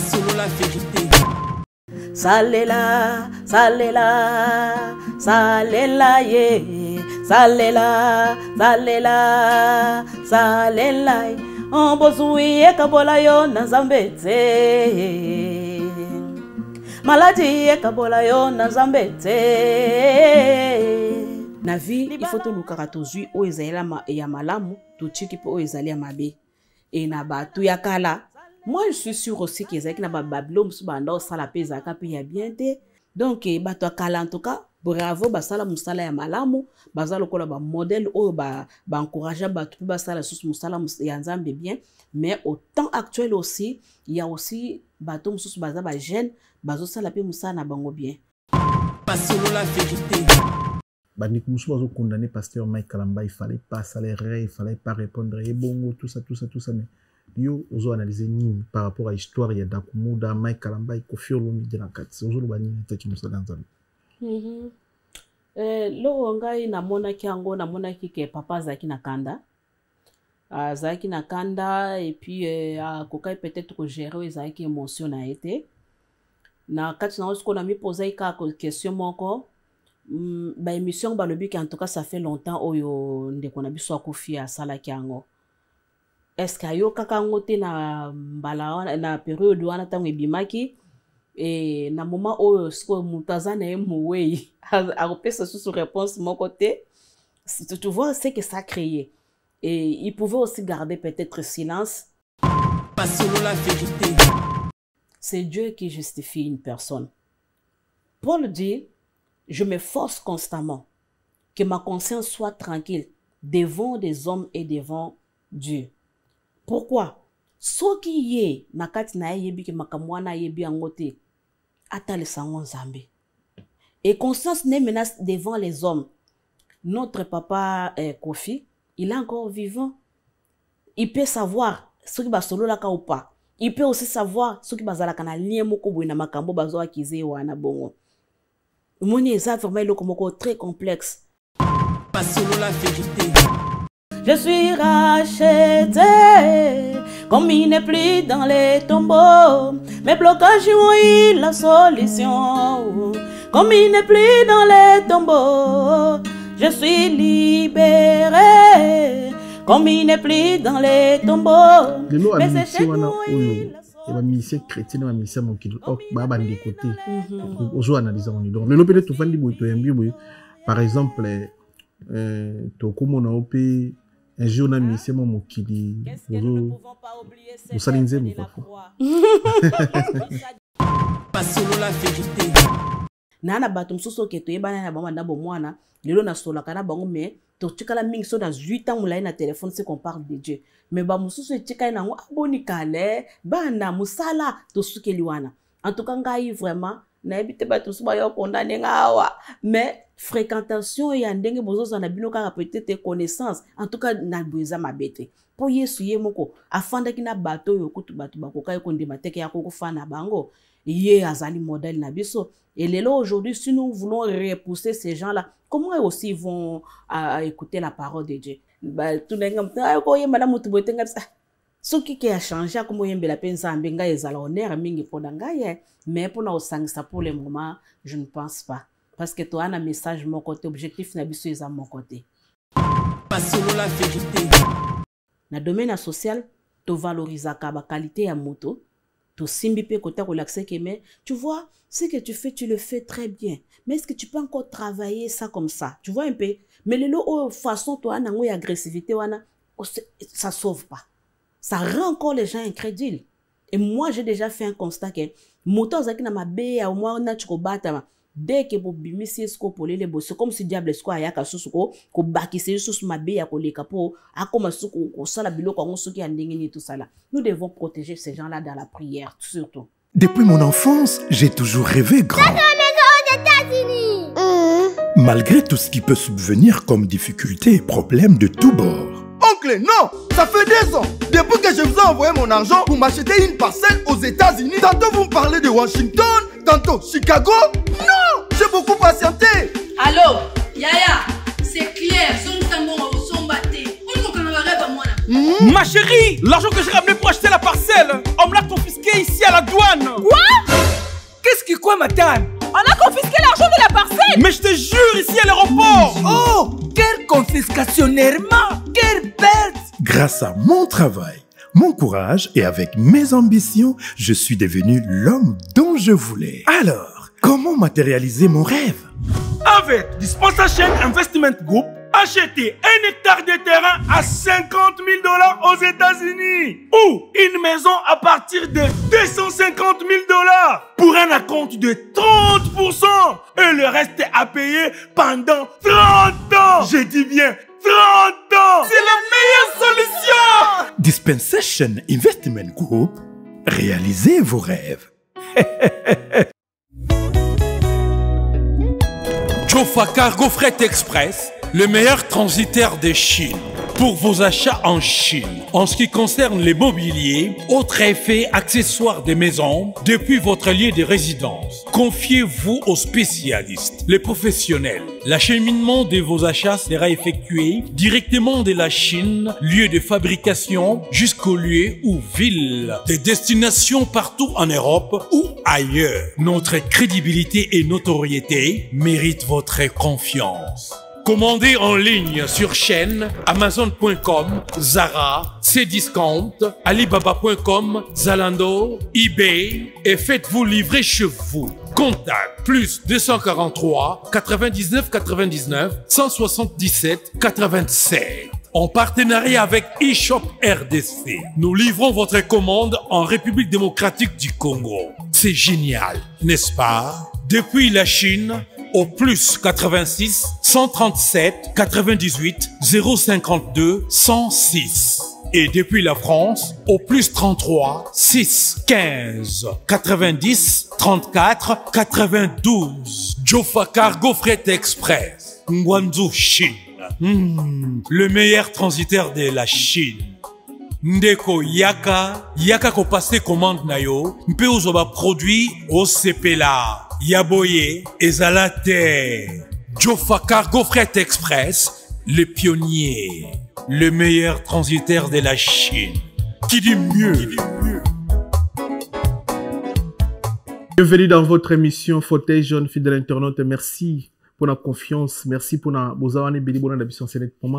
selon la vérité. Salela, salela, salela ye, salela, salela, salela. On bozuye kabola yo na zambete. Maladie ye kabola yo na zambete. Na vie, il faut tout le karatozui o ezala ya malamu, to chiki po o ezali ya mabe. Et na ba tu yakala. Moi, je suis sûr aussi que les Babylone sont la pesa kapi ya bien te. Donc, bato akala en tout cas, bravo, basala musala ya malamu, bazalo kola ba modèle ou ba encourager bato basala sous musala ya nzambe bien. Mais au temps actuel aussi, il y a aussi bato sous baza ba jeune, bazo sala pe musala na bango bien. Pas selon la vérité. Banik Moussou bazo condamné pasteur Mike Kalamba, il fallait pas salérer, il fallait pas répondre et bon tout ça mais yo ozo analyser ni par rapport à l'histoire ya Dakumuda Mike Kalamba et Kofi Olomide de la 4 ozo lobani tete musala nzambe. Lo ngai namona kiango namona kike papa zaki na kanda. Zaki na kanda et puis kokai peut-être ko gérer zaki émotion na été. Na kati na osko na mi poser ka question moko. Ba émission ba lobi en tout cas ça fait longtemps oyo ndeko na biso akofi a sala kiango. Est-ce que yo kakango te na mbala na période wana tango ebimaki et na moment oyo sko mutaza na emoué a repesa sous réponse mon côté tu vois c'est que ça a créé et il pouvait aussi garder peut-être silence. Pas selon la vérité. C'est Dieu qui justifie une personne. Paul dit je m'efforce constamment que ma conscience soit tranquille devant des hommes et devant Dieu. Pourquoi? Ce qui est nakati na yebi ke makamwana yebi angote atale sango nzambe. Et conscience n'est menace devant les hommes. Notre papa Kofi, il est encore vivant. Il peut savoir ce qui va solo la ou pas. Il peut aussi savoir ce qui va zala kana lien moko boy na makambo bazo akize wana bongo. Moni eza vraiment le komoko très complexe. Pas selon la vérité. Je suis racheté, comme il n'est plus dans les tombeaux. Mes blocages ont eu la solution, comme il n'est plus dans les tombeaux. Je suis libéré, comme il n'est plus dans les tombeaux. Mais c'est chez nous. Il y a ministère chrétien, un ministère mon qui baba de côté. Ozo analyser on donc. Le lopé tout fan di boy to yambi par exemple to comme on a opé un jour na ministère mon mokili. Ozo osalinze mo parfois. Pas selon la vérité. Nana batum soso ke to yebana na bamba ndabo mwana lelo na sola kana bango mais to tikala mingi so dans 8 ans mulai na téléphone c'est qu'on parle de Dieu mais ba mususu etika na ngo aboni kale bana musala to sukeli wana en tout cas ngai vraiment na ebite batum so ba yo condamner ngawa mais fréquentation ya ndenge bozo na bino kaka peut-être connaissance en tout cas na boza mabete po Yesu ye moko afanda kina bato yo kutu bato bakoka yo kondima teke ya kokufana bango ye azali modèle na biso. Et là aujourd'hui, si nous voulons repousser ces gens-là, comment eux aussi vont écouter la parole de Dieu? Tout le monde ce qui a changé, comme on la peine, ça honneur, mais pour nous ça pour le moment, je ne pense pas. Parce que toi, un message mon côté, objectif n'a pas mon côté. Pas selon la vérité. Dans le domaine social, tu valorises la qualité à moto. Mais tu vois, ce que tu fais, tu le fais très bien. Mais est-ce que tu peux encore travailler ça comme ça? Tu vois un peu? Mais le façon, toi, agressivité, ça sauve pas. Ça rend encore les gens incrédules. Et moi, j'ai déjà fait un constat que moto zaki na mabe au moins na chikobata dès que vous bimisi esko pour les bosses comme si diable esko ayaka susuko ko bakise susu mabe ya koleka po akoma suko ko sala biloko ngo suki andengeni tout ça là. Nous devons protéger ces gens-là dans la prière surtout. Depuis mon enfance, j'ai toujours rêvé grand. Malgré tout ce qui peut subvenir comme difficultés et problèmes de tous bords. Oncle, non! Ça fait 2 ans! Depuis que je vous ai envoyé mon argent pour m'acheter une parcelle aux États-Unis, tantôt vous me parlez de Washington, tantôt Chicago. Non! J'ai beaucoup patienté! Allô? Yaya, c'est clair, Ma chérie, l'argent que j'ai ramené pour acheter la parcelle, on me l'a confisqué ici à la douane. Quoi? Qu'est-ce qui quoi, madame? On a confisqué l'argent de la parcelle. Mais je te jure, ici à l'aéroport. Oh, quelle confiscationnairement, quelle perte. Grâce à mon travail, mon courage et avec mes ambitions, je suis devenu l'homme dont je voulais. Alors, comment matérialiser mon rêve? Avec Dispensa Chain Investment Group, achetez 1 hectare de terrain à 50 000 $ aux États-Unis ou une maison à partir de 250 000 $ pour un acompte de 30% et le reste à payer pendant 30 ans. Je dis bien 30 ans. C'est la meilleure solution. Dispensation Investment Group, réalisez vos rêves. Jofa Cargo Fret Express, le meilleur transitaire de Chine. Pour vos achats en Chine, en ce qui concerne les mobiliers, autres effets, accessoires des maisons, depuis votre lieu de résidence, confiez-vous aux spécialistes, les professionnels. L'acheminement de vos achats sera effectué directement de la Chine, lieu de fabrication, jusqu'au lieu ou ville de destination partout en Europe ou ailleurs. Notre crédibilité et notoriété méritent votre confiance. Commandez en ligne sur chaîne, Amazon.com, Zara, Cdiscount, Alibaba.com, Zalando, eBay et faites-vous livrer chez vous. Contact plus 243 99 99 177 87. En partenariat avec eShop RDC, nous livrons votre commande en République démocratique du Congo. C'est génial, n'est-ce pas? Depuis la Chine, au plus 86 137 98 052 106. Et depuis la France, au plus 33 6 15 90 34 92. Jofa Cargo Fret Express, Guangzhou, Chine. Le meilleur transitaire de la Chine. Ndeko yaka ko passer commande na yo, mpe ozoba produit au sepela. Yaboye ezalate. Jofa Cargo Fret Express, le pionnier, le meilleur transitaire de la Chine. Qui dit mieux? Bienvenue dans votre émission Fauteuil Jaune, fidèle internaute. Merci pour la confiance. Merci pour la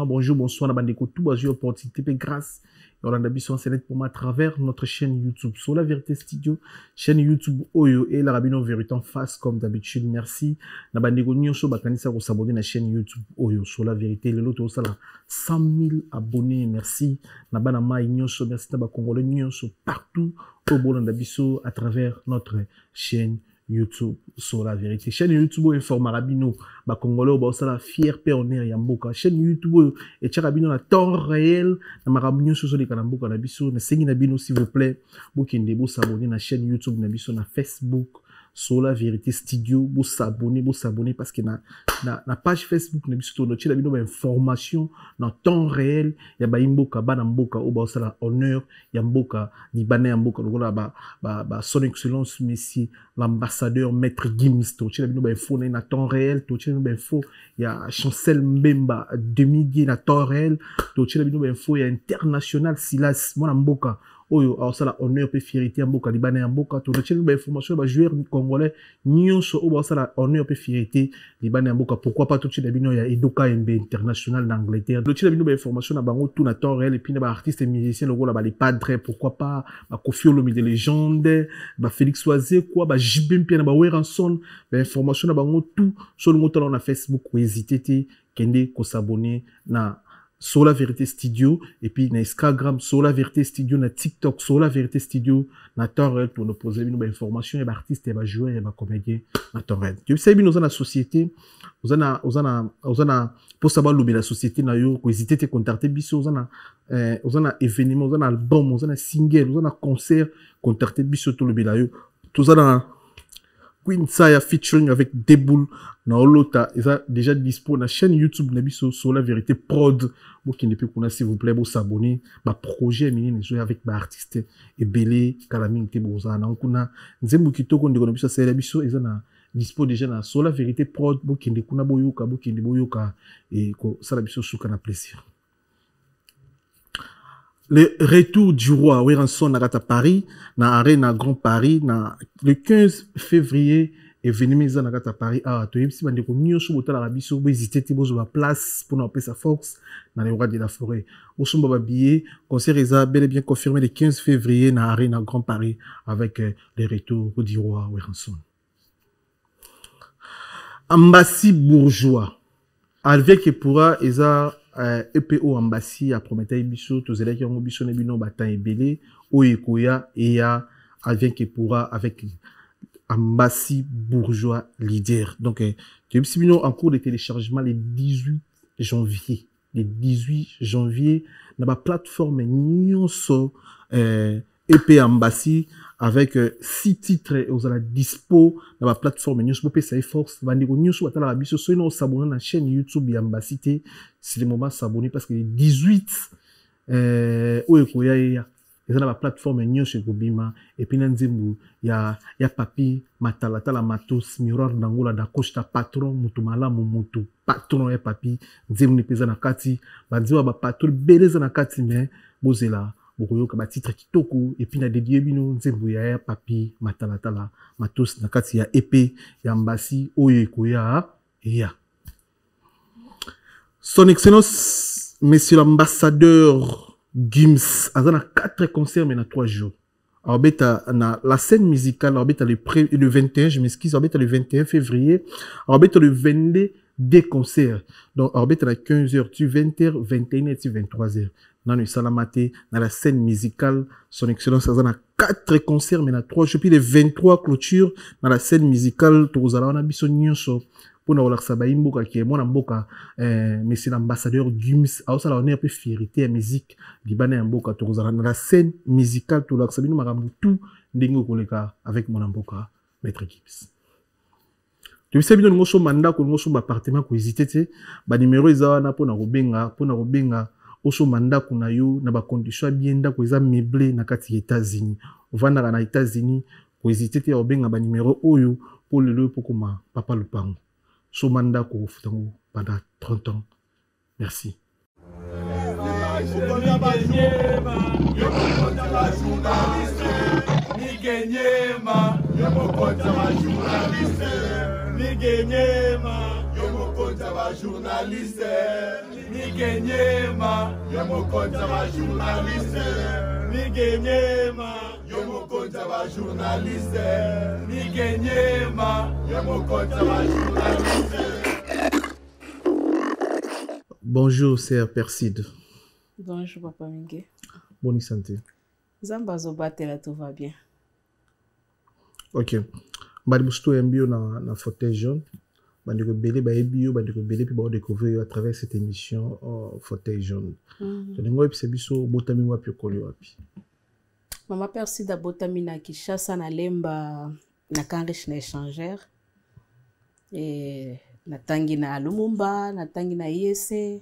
bonjour, bonsoir, na bandeko tout bazui opportunité grâce. On a d'habitude pour moi à travers notre chaîne YouTube sur la vérité studio, chaîne YouTube Oyo et la rabino vérité en face comme d'habitude. Merci. Na bandeko nyonso bakanisa ko s'abonner na chaîne YouTube Oyo sur la vérité. Le lot ça 100 000 abonnés. Merci. Na bana mai nyonso, merci na ba congolais nyonso partout au bon d'habitude à travers notre chaîne YouTube sur la vérité. Chaîne YouTube informa rabino ba congolais ba ça la fier pionnier ya mboka. Chaîne YouTube et tcharabino na temps réel na marabino sur les kanamboka na biso na sengi na bino s'il vous plaît. Bokende bo s'abonner na chaîne YouTube na biso na Facebook sur la vérité studio, vous s'abonner parce que na page Facebook na biso to la bino ba information dans temps réel ya ba imboka bana mboka o ba sala honneur ya mboka libanais ya mboka lokola ba son excellence monsieur l'ambassadeur maître Gims to la bino ba info na temps réel to la bino ba info ya Chancel Mbemba demi-gué na temps réel to la bino ba info ya international Silas mwana mboka oyo awasala honneur pe fierté mboka libanais mboka to na ba information ba joueur congolais nyonso o awasala honneur pe fierté libanais mboka pourquoi pas to la bino ya Edoka MB international d'Angleterre to la bino ba information na bango tout na temps réel et puis na ba artiste et musicien lokola ba les padres pourquoi pas ba Kofi Olomide de légende ba Félix Oisé quoi ba JB Mpia na ba Weranson ba information na bango tout sur le moteur na Facebook ou hésiter kende ko s'abonner na sur la vérité studio et puis na Instagram sur la vérité studio na TikTok sur la vérité studio na temps réel pour nous poser une information et artistes et joueurs et comédiens na temps réel. Tu sais bien nous dans la société nous ana pour savoir l'objet la société na yo ko hésiter te contacter biso nous ana événement nous ana album nous ana single nous ana concert contacter biso tout l'objet la yo tout ça dans Queen Saya featuring avec Deboul na Olota ils a déjà dispo na chaîne YouTube na biso sur la vérité prod bo qui ne peut connaître s'il vous plaît bo s'abonner ba projet mini jouer avec ba artiste et belé kalaming te boza na kuna nzembu kitoko ndeko na biso c'est biso ils na dispo déjà na sur la vérité prod bo qui ne kuna boyoka bo qui ne boyoka et ko sala biso suka na plaisir. le retour du roi Weranson na kata Paris na arène na Grand Paris na le 15 février événement eza na kata Paris to yebisi bande ko nyonso botala la biso bo hésiter ti bozo ba place pour na pesa Fox na le roi de la forêt bosumba ba billet concert eza bel et bien confirmé le 15 février na arène na Grand Paris avec le retour du roi Weranson. Ambassy bourgeois avec Epura eza EPO Ambassy a prometté biso to zelaki ngo biso ne bino batan ebele oyekoya et ya avec Epura avec Ambassy bourgeois leader. Donc tu bino en cours de téléchargement le 18 janvier. Le 18 janvier na ba plateforme nyonso EP Ambassy avec 6 titres aux la dispo dans la plateforme News Popé ça force bandiko news batala la biso so ino s'abonner na chaîne YouTube Ambassy té c'est le moment s'abonner parce que le 18 oyekoya ya eza na ba plateforme news ko bima et puis nzembu ya papi matalata la matos miroir nangola da costa patron mutu malamu mutu patron ya papi nzembu ni peza na kati banziwa ba patron beleza na kati mais bozela bokoyoka ba titre kitoko et puis na dédié bino nzembu ya papi matalata matos na kati ya épée ya Ambassy oyekoya ya son excellence monsieur l'ambassadeur Gims azana 4 concerts mais na 3 jours. Orbeta na la scène musicale orbeta le 21 je m'excuse orbeta le 21 février orbeta le 22 des concerts. Donc orbeta à 15h tu 20h 21h tu 23h. Dans le salamate dans la scène musicale son excellence azana 4 concerts mais na 3 jours puis les 23 clôtures dans la scène musicale tozala na biso nyonso pour na relaxa ba imboka ki mona mboka monsieur l'ambassadeur Gims a osala on est un peu fierté à musique libanais mboka tozala na la scène musicale to relaxa bino makambo tout ndenge koleka avec mon mboka maître Gims. Tu sais bien ngoso mandat ko ngoso ba appartement ko hésiter te ba numéro ezana pour na robenga oso mandat ko na yo na ba condition bien ndako eza meublé na kati États-Unis ovanda na États-Unis ko hésiter te robenga ba numéro oyo pour le pokoma papa Lupango. Somanda ko futango pendant 30 ans. Merci. Bonjour, c'est Perside. Bonjour, Papa Mingue. Bonne santé. Zamba Zobatela, tout va bien. Ok. Badibousto Mbio na fauteuil jaune. Bandiko Belé, Baebio, Bandiko Belé, puis on découvrir à travers cette émission fauteuil jaune. Tenengo episebiso botami wapi okoli wapi. Mama Perside botami na Kinshasa na lemba na Kanrish na échangère. Et natangi na Lumumba, natangi na IEC.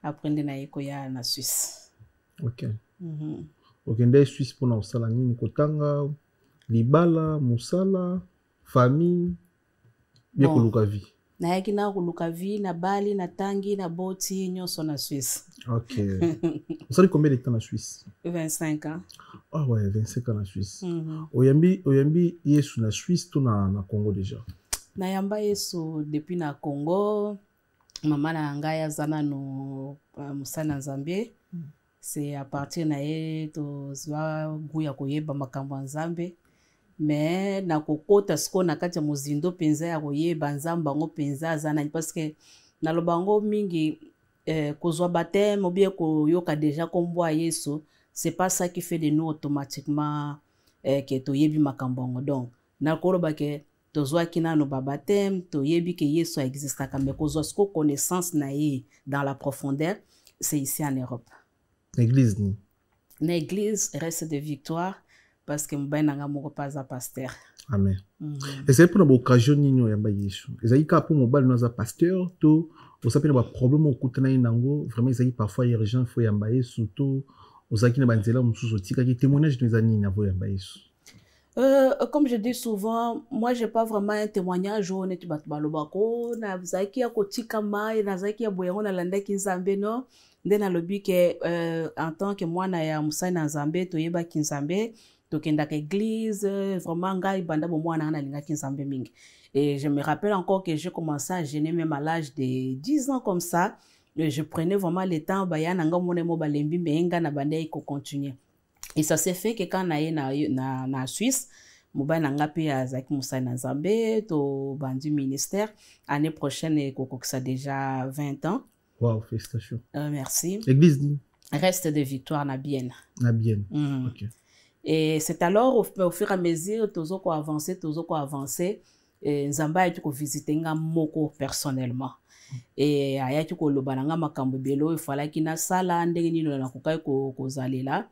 Aprende na Ekoya na Suisse. Ok. Ok, ndé Suisse pour na osala nini kotanga libala, musala, famille, bien koluka vie. Na yaki na koluka vie na Bali, na Tangi, na Boti, nyonso na Suisse. Ok. Vous savez combien de temps en Suisse? 25 ans. Ah ouais, 25 ans en Suisse. Oyambi yesu na Suisse tout na Congo déjà. Na yamba yesu depuis na Congo. Maman na ngai azana no musana Nzambe. C'est à partir na ye to zwa guya koyeba makambo Nzambe. Mais na kokota siko na kati ya mozindo penza ya koyeba Nzamba ngo penza azana parce que na lobango mingi kozwa baptême ou bien koyoka déjà kombo Yesu, c'est pas ça qui fait de nous automatiquement que toyebi makambo ngo. Donc na koloba ke tozwa kina no baptême toyebi que Yesu existe mais kozwa siko connaissance na ye dans la profondeur, c'est ici en Europe. L'église ni. L'église reste de victoire parce que mbaye nanga moko pas à pasteur. Amen. Et c'est pour l'occasion nino yamba Yesu. Ezali ka pour mobile nous a pasteur to osapena ba problème okutana inango vraiment ezali parfois urgent faut yamba Yesu to osaki na banzela mususu tika ki témoignage nous ani na vo yamba Yesu. Comme je dis souvent, moi j'ai pas vraiment un témoignage où on est balobako na zaki ya kotika mai na zaki ya boyango na landaki Nzambe non. nde nalobi ke en tant que mwana ya mosali na nzambe toyebaki nzambe tokendaka église vraiment ngai banda bomwana nga nalingaki nzambe mingi. Et je me rappelle encore que j'ai commencé à jeûner même à l'âge de 10 ans comme ça. Je prenais vraiment le temps baya nanga mone mo balembi menga na bande ko continuer. Et ça s'est fait que quand na Suisse mobile nanga pe azaki mosali na nzambe to bandi ministère année prochaine kokokisa déjà 20 ans. Wow, félicitations. Merci. Église dit Reste de Victoire na Bienne. Na Bienne. OK. Et c'est alors au fur et à mesure tozo ko avancer nzamba ayaki ko visiter nga moko personnellement. Et ayaki ko lobana nga makambo belo ifalaki na sala ndenge nino na kokai ko zalela.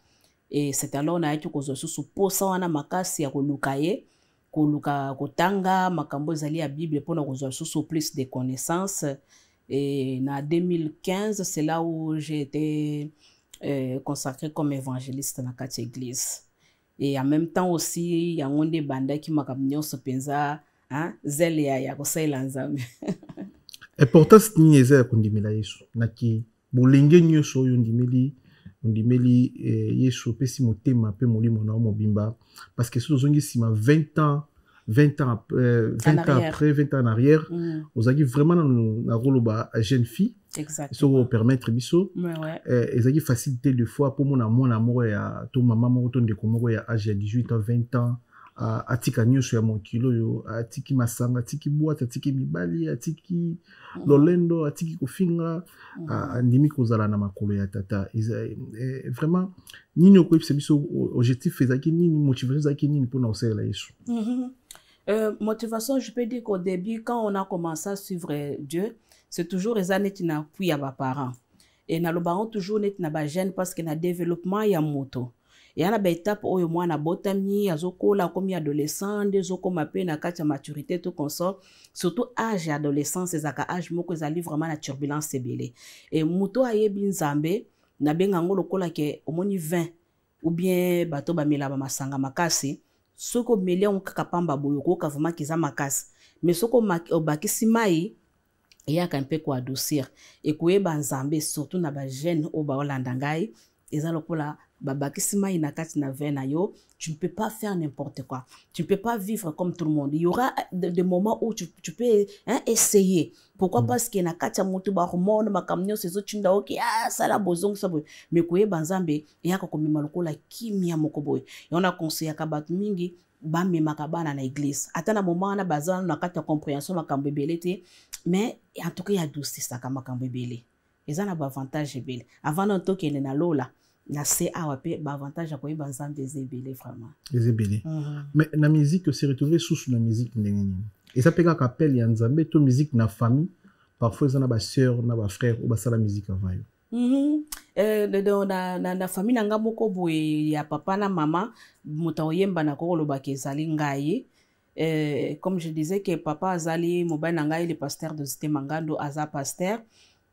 Et c'est alors na ayaki ko zo susu posa wana makasi ya koluka kotanga makambo ezali ya Bible pona ko zo susu plus de connaissances. Et en 2015, c'est là où j'ai été consacré comme évangéliste dans la église. Et en même temps aussi, il y a un des bandes qui m'a capté ce penza, zèle ya kosaila nzambe. Important c'est ni eza kundimela Yesu. Naki bolenge nyoso yo ndimeli Yesu pesi motema pe molimo na mobimba parce que so zongi sima 20 ans après, 20 ans en arrière, vous avez vraiment na rôle ba jeune fille. Exactement. Ça vous permettre biso. Et ça qui facilité de fois pour mon amour ya to maman mo to ndeko mo ya âge 18 ans 20 ans atika nyoso ya mon kilo yo atiki masanga atiki boîte atiki mibali atiki lolendo atiki kofinga ndimi kozala na makolo ya tata vraiment nini okoyebisa biso objectif ezaki nini motivation ezaki nini pour na osala Yesu. Motivation, je peux dire qu'au début, quand on a commencé à suivre Dieu, c'est toujours les années qui n'ont plus à mes parents. Et dans le baron, toujours, net na ba jeune parce que na développement, il y a moto. Et il y a une étape où moi, na botami, azoko, la comme adolescent, des oko mape, na katia maturité, tout comme ça. Surtout âge et adolescence, c'est un âge moko, ils allaient vraiment la turbulence sebele. Et moto aye bin zambe, na bengango lokola ke au moins 20, ou bien bato ba mela ba masanga makasi. Soko melia on kakapamba boyoko kavuma kiza makasi mais soko obakisi mai ya ka mpe ko adoucir et koyeba nzambe surtout na ba jeune o ba olanda ngai eza lokola babakisi mai na kati na vena yo tu ne peux pas faire n'importe quoi, tu ne peux pas vivre comme tout le monde, il y aura des moments où tu peux essayer. Pourquoi? Parce que na kati ya mutu ba hormone makamnyo sezo chinda oki sala bozong sabo mais koyeba nzambe ya ko komema lokola kimia moko boy et on a conseillé ka batu mingi ba memaka bana na église ata na moment na bazana na kati ya compréhension makambo belete mais en tout cas ya douce ça ka makambo belé eza na ba avantage belé avant na to kene na lola na c'est awape ba avantage ya koyeba nzambe ezebele vraiment ezebele. Mais na musique se retrouver sous na musique ndenge nini et ça peka kapel ya nzambe to musique na famille parfois ça na ba sœur na ba frère ou ba sala musique avant yo. Na famille nanga moko boye ya papa na mama moto oyemba na ko loba ke ezali ngai. Comme je disais que papa azali mobile nanga le pasteur de Zité Mangando aza pasteur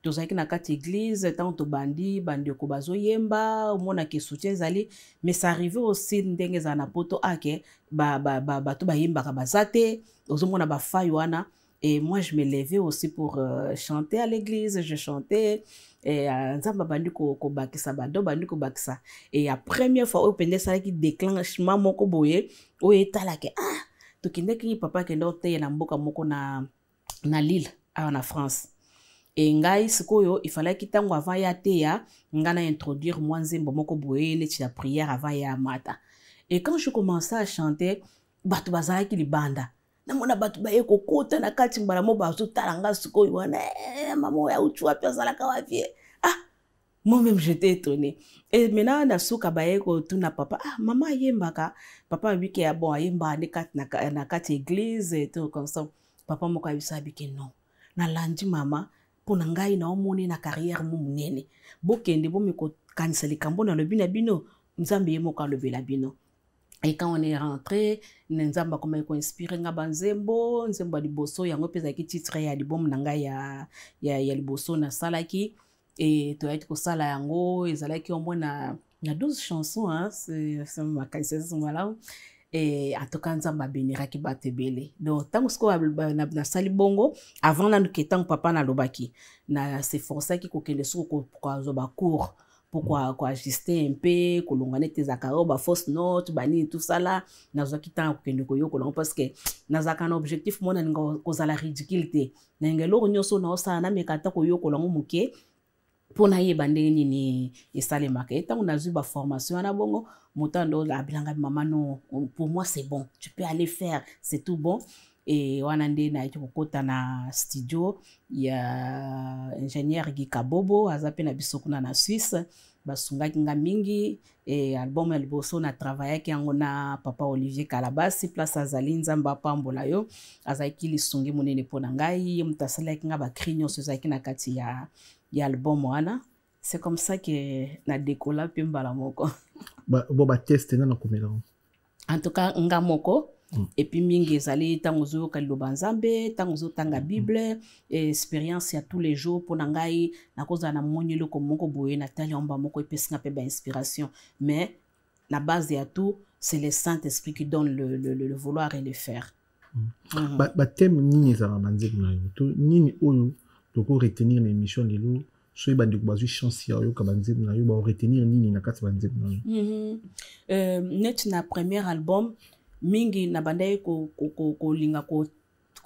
tozaki na kati église tant to bandi ko bazoyemba omona ke soutien zali mais ça arrivait aussi ndenge za na poto ake to bayemba ka bazate ozomona ba fayo wana. Et moi, je me levais aussi pour chanter à l'église. Je chantais. Et nzamba bandi ko bakisa bado bandi ko bakisa. Et la première fois, au pende ça qui déclenchement moko boye, o etala ke to kende ki papa kende ote na mboka moko na Lille en France. Et ngai sikoyo il fallait que tango avant ya teya ngana introduire moi nzembo moko boye ne la prière avant ya mata. Et quand je commençais à chanter, bato bazala ki libanda. Na mona batu ba eko kota na kati mbala mo ba zo talanga sikoyo wana maman ya uchwa pia zala ka wavie. Moi-même j'étais étonnée. Et maintenant na suka ba eko tu na papa maman yembaka papa biki ya bon yemba na kati église et tout comme ça. Papa moko abisa biki non. Na landi mama pona ngai na omoni na carrière mu munene. Bokende bo miko kanisa likambo na lobi na bino nzambe yemo ka lobi la bino. Et quand on est rentré, nzamba comme il inspiré nga banzembo, nzembo liboso yango pesa ki titre ya album nanga ya liboso na salaki et to être ko sala yango ezalaki au moins na 12 chansons c'est ma caisse ce là et en tout cas nzamba bénira ki batebele donc tant que na sali bongo avant na que tant papa na lobaki na se forcer ki ko kende soko kwa zo ba cours pourquoi ajuster un peu kolongane tes akaro ba fausse note bani tout ça là na zo ki tant ko kende ko yo kolongo parce que na zaka na objectif mona ngo kozala ridiculité na ngelo nyoso na osa na mekata ko yo kolongo muke pour na yeba ndenge nini esalemaka etango nazwi formation na bongo motando la bilanga maman non pour moi c'est bon tu peux aller faire c'est tout bon et wana nde na iti kokota na studio ya ingénieur Guy Kabobo azape na bisokuna na Suisse basungaki nga mingi et album ya liboso na travaillaki yango na papa Olivier Kalabasi place azali nzamba pambola yo azaki lisungi monene pona ngai mutasalaki nga ba crinyo sozaki na kati ya album wana c'est comme ça que na décolla pe mbala moko bo ba test na komela en tout cas nga moko et puis mingi ezali tango zo kaliloba nzambe tango zo tanga bible expérience ya tous les jours pona ngai na koza na monyelo ko moko boye na tali omba moko epesinga pe ba inspiration mais la base ya tout c'est le Saint-Esprit qui donne le vouloir et le faire ba thème nini za banzeki na yo to nini oyo toko retenir na émission lelo soy bandi ko bazui chance ya yo ka banzeki na yo ba retenir nini na kati banzeki na yo net na premier album mingi na bandaye ko linga ko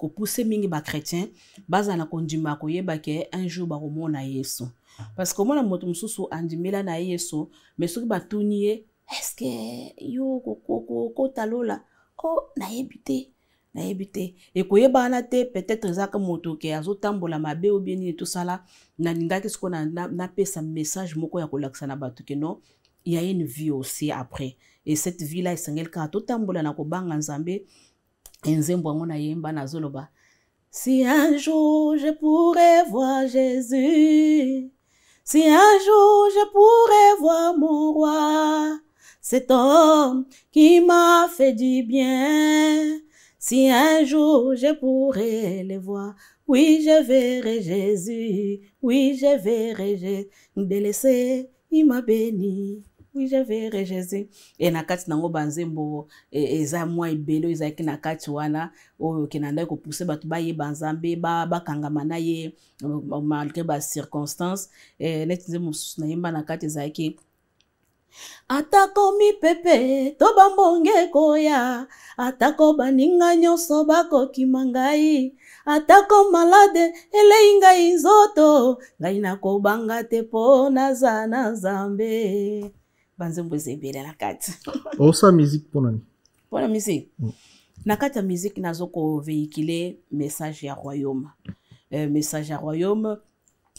pousser mingi ba chrétien baza na kondima ko yeba ke un jour ba komona Yesu parce que mona moto mususu andimela na Yesu mais soki batuniye est-ce que yo ko talola oh na yebite et koyeba na te peut-être zaka moto ke azotambola mabe ou bien tout ça là na lingaki siko na pesa message moko ya kolakisa na batu ke non il y a une vie aussi après et cette vie là esengel ka to tambola na ko banga nzambe enzembo ngona yemba na zoloba si un jour je pourrais voir Jésus si un jour je pourrais voir mon roi cet homme qui m'a fait du bien si un jour je pourrais le voir oui je verrai Jésus oui je verrai Jésus délaissé il m'a béni oui je verrai Jésus et na kati nango banzembo eza mwa ibelo eza ki na kati wana oyo kenanda ko pousser batu ba ye banzambe ba kangama na ye malgré ba circonstances net nzembo na yemba na kati eza ki atako mipepe to bambonge koya atako baninga nyonso bakokima ngai atako malade elei ngai nzoto ngai nakobanga te mpo naza na nzambe banzembo ezebele na kati osa musique mpona musique na kati ya musique nazoko véhiculer message ya royaume message ya royaume.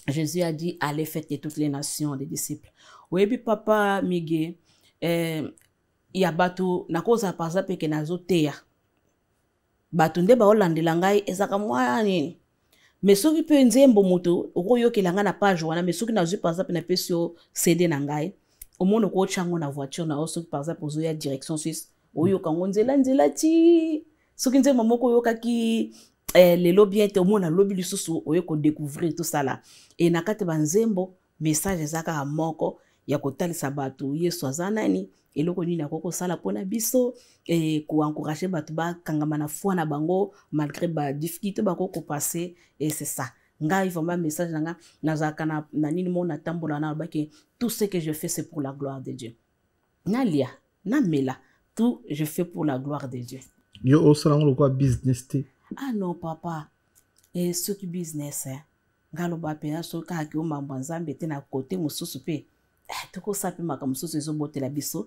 Jésus a dit allez fêter toutes les nations des disciples. Oui, puis papa Miguel, il y a bateau, na cause par exemple que nazo teya. Bateau nde ba Hollande langai ezaka mwa nini. Mais ceux qui peut nzembo moto, okoyo ke langa na page wana, mais ceux qui nazo par exemple na pesio CD nangai. Au monde ko chango na voiture na ceux par exemple ozo ya direction suisse. Oyo kango nzela ti. Ceux qui nzembo moko yo kaki les lobbies étaient au moins na lobby lisusu oyo ko découvrir tout ça là et na kati banzembo message ezaka moko ya kotalisa batu Yesu azanani eloko nini akoko sala pona biso et ko encourager batu ba kangama na foi na bango malgré ba difficulté ba ko passer et c'est ça nga vraiment message nga nazaka na nini mona tambola na ba que tout ce que je fais c'est pour la gloire de Dieu nalia na mela tout je fais pour la gloire de Dieu yo osala ngo quoi business te. Ah non, papa. Et ce qui business, ngalo ba pena so ka ki o mambo nzambe te na côté mususu pe. Toko sapi maka mususu ezo botela biso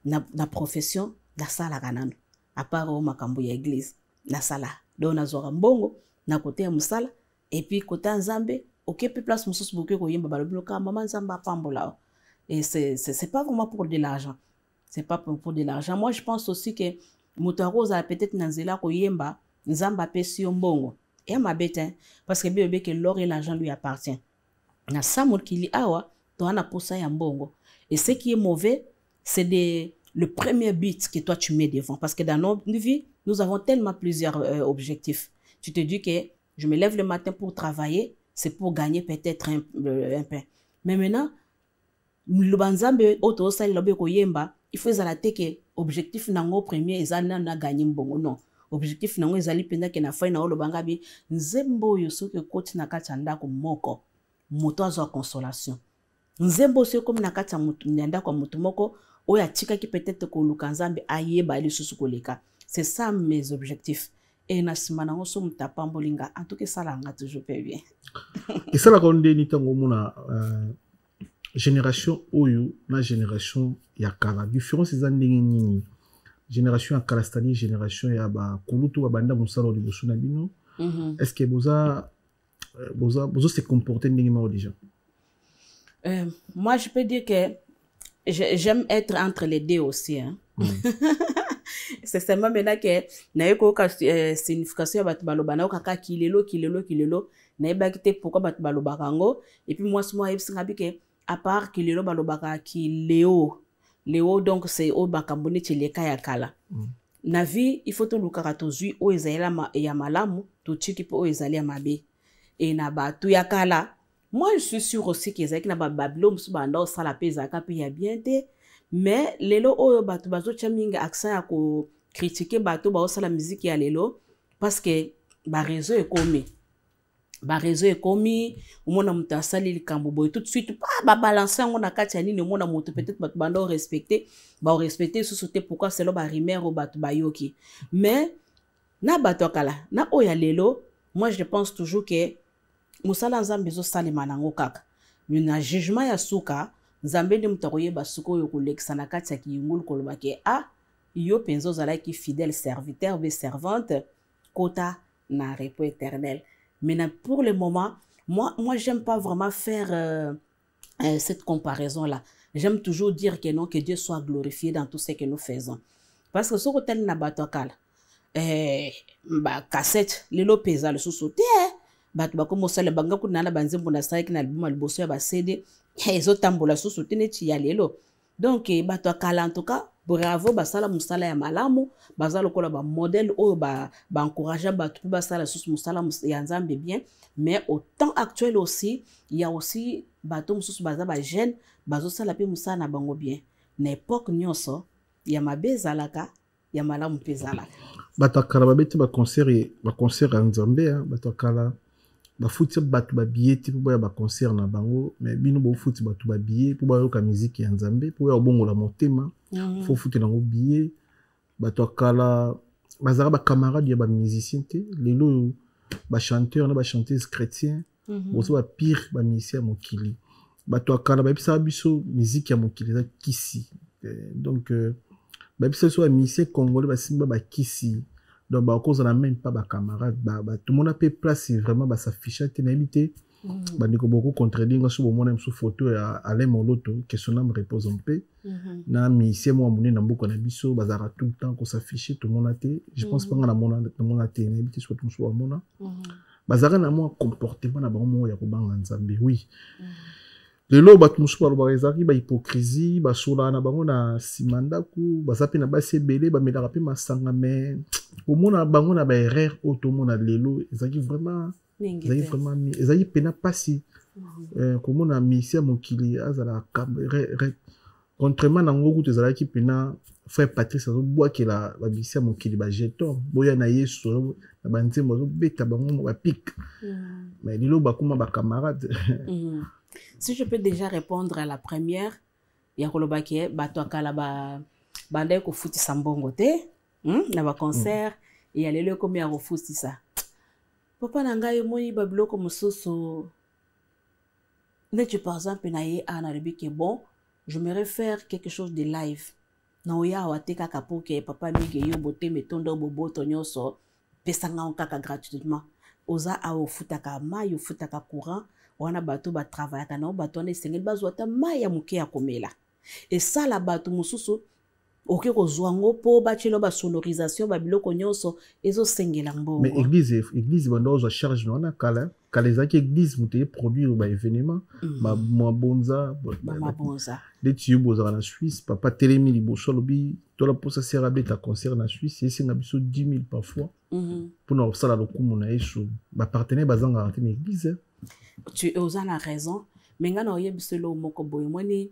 na profession na sala kanano. À part o makambo ya église na sala. Do na zora mbongo na côté ya musala et puis côté nzambe, OK pe place mususu boke ko yemba balobilo ka maman nzamba pambola. Et c'est pas vraiment pour de l'argent. C'est pas pour de l'argent. Moi je pense aussi que Moutarosa peut-être nanzela ko yemba nzamba pesi mbongo et ma bête parce que bébé que l'or et l'argent lui appartient na samol kili awa to ana posa ya mbongo et ce qui est mauvais c'est le premier but que toi tu mets devant parce que dans notre vie nous avons tellement plusieurs objectifs. Tu te dis que je me lève le matin pour travailler, c'est pour gagner peut-être un pain, mais maintenant le banzambe auto sali lobe ko yemba il faut ezala que objectif nango premier ezali na gagner mbongo non objectif nango ezali penda ke na fin na olobanga bi nzembo yo soki ekoti na kati ya ndako moko moto azwa consolation nzembo soki ekomi na kati ya ndako ya moto moko oyo atikaki peut-être koluka nzambe ayeba lisusu koleka. C'est ça mes objectifs. Et na nsima nango so moto apambolinga en tout cas esalanga toujours pe bien. esalaka ndeni ntango omona génération oyo na génération ya kala différence eza ndenge nini? Génération ya kala c'est-à-dire génération ya bakulutu babanda mosala liboso na bino. Est-ce que boza se comporter ndenge moko déjà? Moi je peux dire que j'aime être entre les deux aussi hein. C'est seulement maintenant que na yeko ka signification ya batu baloba na kaka kilelo na yeba kite pourquoi batu baloba kango et puis moi yebisinga bike à part kilelo baloba ka kileo donc c'est au bakamboni chileka ya kala na vie il faut to lukaka to zui o ezala ya malamu to chiki po o ezali ya mabe et na batu ya kala. Moi je suis sûr aussi que ezaki na babablo musu banda osala pe zaka pe ya bien te. Mais lelo oyo batu bazo chaminga accent ya ko critiquer batu ba osala musique ya lelo parce que ba réseau ekomi omona mutu asali likambo boy tout de suite ba balancer ngo na kati ya nini omona mutu peut-être batu bando respecter société pourquoi c'est lo ba rumeur o batu bayoki. Mais na batu akala na oya lelo moi je pense toujours que musala nzambe zo salima nango kaka mais na jugement ya suka nzambe ndi mutu akoyeba suka oyo kolekisa na kati ya kiyungulu koloba ke yo penza ozalaki fidèle serviteur ou servante kota na repos éternel. Mais pour le moment moi j'aime pas vraiment faire cette comparaison là. J'aime toujours dire que non, que Dieu soit glorifié dans tout ce que nous faisons parce que ce que tel na bato akala cassette lelo peza le sous-sauté bato bakomosala banga kuna na banzembo na saiki na album liboso ya ba CD ezotambola susu te neti ya lelo. Donc bato akala en tout cas bravo basala musala ya malamu baza lokola ba modèle oyo ba encourager bato pe basala susu musala ya nzambe bien. Mais au temps actuel aussi il y a aussi bato mususu baza ba jeune bazosala pe musala na bango bien na époque nyonso ya mabe ezalaka ya malamu pe ezalaka. Bato akala babeti ba concert ya nzambe bato akala bafuti batu ba billet pour boya ba concert na bango mais bino bo futi batu ba billet pour boya ka musique ya nzambe pour boya bongo la motema faut futi nango billet batu akala bazara ba camarades ya ba musiciens te lelo ba chanteur na ba chanteuse chrétien boso ba pire ba musicien mokili batu akala ba bisa biso musique ya mokili za kisi donc ba bisa so ba musicien congolais ba simba ba kisi. Donc bah cause on a même pas ba camarade tout le monde a payé place vraiment bah s'afficher tenabilité bah niko beaucoup contredire sur au monde sur photo à Alain Moloto que son âme repose en paix na musicien moi mon na mboko na biso bazara tout le temps qu'on s'afficher tout le monde a été je pense pas na mon a tenabilité sur tout sur mona bazara na moi comportement na ba mo ya ko banga nzambe oui lelo bato musu baloba ezaki ba hypocrisie basola na bango na simandaku bazapi na basi ebele bamelaka pe masanga mais omona bango na ba erreur otomona lelo ezaki vraiment ezaki pena pasi komona misia mokili azala contrairement na ngoku tezalaki pena frère Patrice azobwakela ba misia mokili ba jeton boya na yesu na banzembo azobeta bango ba pic mais lelo bakoma ba camarade. Si je peux déjà répondre à la première, il y a kolobaki bato akala banda ko futi sambongo te, na ba concert et ya lelo komi ya ko futi ça. Papa na ngai moi ba biloko mososo. Net par exemple na ye ana rebiki bon, je me faire quelque chose de live. Na oya wateka kapoke papa mige yo bote metondo boboto nyoso pesanga on kaka gratuitement. Oza a ofutaka mai ofutaka courant. Wana bato ba travailler kana bato na sengeli bazwata mai ya muke ya komela et ça la bato mususu oke ko zwango po ba chelo ba sonorisation ba biloko nyonso ezo sengela mbongo. Mais église bando zo charge na kala zaki église muteye produire ba événement ba mabonza de tubo za na Suisse papa telemi liboso lobi to la posa serabe ta concert na Suisse et singa biso 10 000 parfois pour na sala lokumu na yesu ba partenaire bazanga na église. Tu as raison mais nga na oyebiselo moko boy moni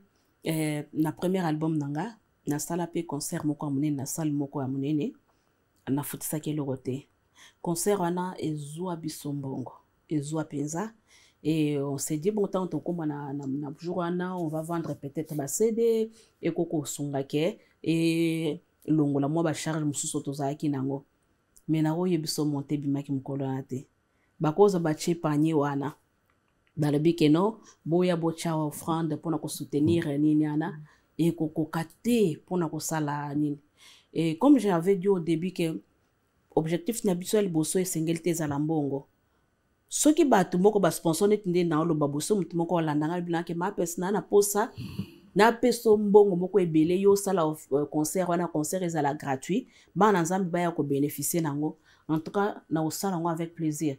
na premier album nanga na sala pe concert moko ya monene na salle moko ya monene nafutisaki eloko te. Concert wana ezwa biso mbongo, ezwa penza. Et on s'est dit, bon, tant qu'on a jour on va vendre peut-être ma CD et koko sungake et longo la moi ba charge mususu tozaki nango. Mais na oye biso monter bimaki mukolo te. Ba cause ba che panier wana. Dans le bikeno, boya bocha offrande pour na ko soutenir nini ana et koko kate pour na ko sala nini. Et comme j'avais dit au début que objectif na biso el boso esengelte za lambongo. Ce qui bat tout moko ba sponsor net ndé na lo baboso mutu moko landanga blanke ma pesna na posa na peso mbongo moko ebele yo sala concert wana concert ezala gratuit ba na nzambe ba ya ko bénéficier nango en tout cas na osala ngo avec plaisir.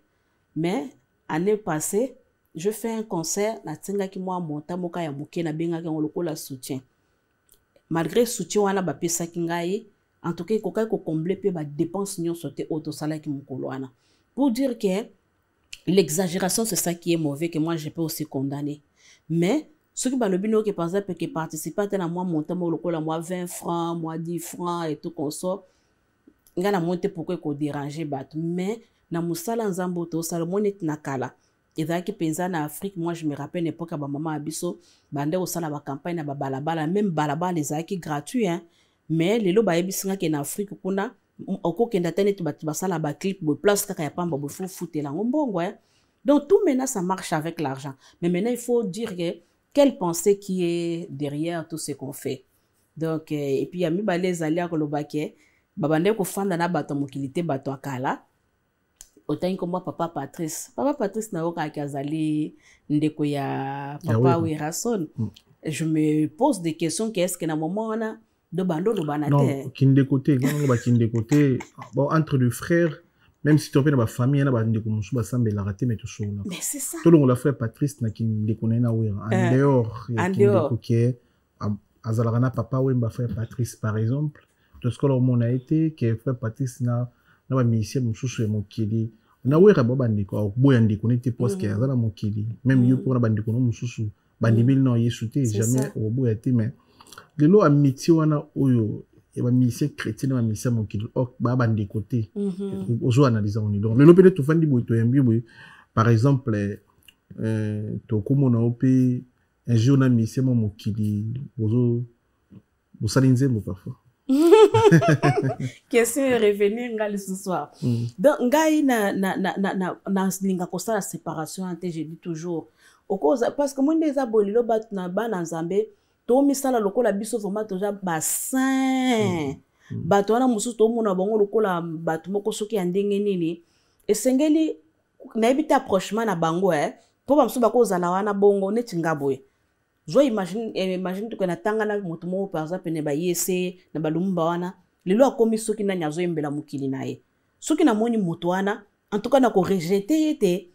Mais année passée je fais un concert na tinga ki moi monta moka ya moke na benga ki ngolo la soutien. Malgré soutien wana ba pesa ki ngai en tout cas ko combler pe ba dépense nyon sote auto sala ki mokolo wana. Pour dire que l'exagération, c'est ça qui est mauvais, que moi, je peux aussi condamner. Mais, ce qui va le bino qui par exemple, qui participe à moi, monter moi 20 francs, moi 10 francs et tout comme ça, il y a monté pourquoi qu'on dérange, mais, na musala nzambo to salomon et nakala. Et là, qui pense en Afrique, moi, je me rappelle l'époque à ma maman Abisso, bande au sala ba campagne, ba balabala, même balabala, les acquis gratuits, hein. Mais, les loba ebisinga qui en Afrique, kuna, oko kenda tane tu basala ba clip bo place kaka ya pamba bo fouter la ngombongo hein. Donc tout maintenant ça marche avec l'argent. Mais maintenant il faut dire que quelle pensée qui est derrière tout ce qu'on fait. Donc et puis ya mi balez alia ko lobake babande ko fanda na bato mokilité bato akala. Autant que moi papa Patrice na oka kazali ndeko ya papa Werason. Je me pose des questions qu'est-ce que na moment on de bando de banate. Non, kinde côté, bon entre deux frères, même si tu as une famille, na bande comme ça, semble la rater mais tout ça. Mais c'est ça. Tout le monde a frère Patrice na kinde connaît na ouir. En dehors, kinde côté, azalana papa ou mba frère Patrice par exemple. Tout ce que l'on a été, que frère Patrice na ba musicien mususu mokili. Na ouir ba bande ko boyandi connecté parce que azala mokili. Même yo pour na bande ko mususu, bande bil non yesuté jamais au boyati mais de l'eau amitié wana oyo et ba mission chrétienne ba mission mokili ok ba bande côté ozo analyser on donc le lopé tout fandi boy to yambi boy par exemple to komo na opé un jour na mission mokili ozo bosalinze mo parfois question est revenir ngali ce soir donc ngai na linga kosa la séparation ante je dis toujours au cause parce que moi des abolilo bat na bana nzambe to misala lokola biso vraiment toja bassin bato wana musu to mona bango lokola bato moko soki ya ndenge nini esengeli na ebita approchement na bango po bamsu bakozala wana bongo neti ngaboye zo imagine to na tanga na moto mo par exemple ne ba yese na balumba wana lelo akomi soki na nyazo embela mukili naye soki na moni moto wana en tout cas na ko rejeter yete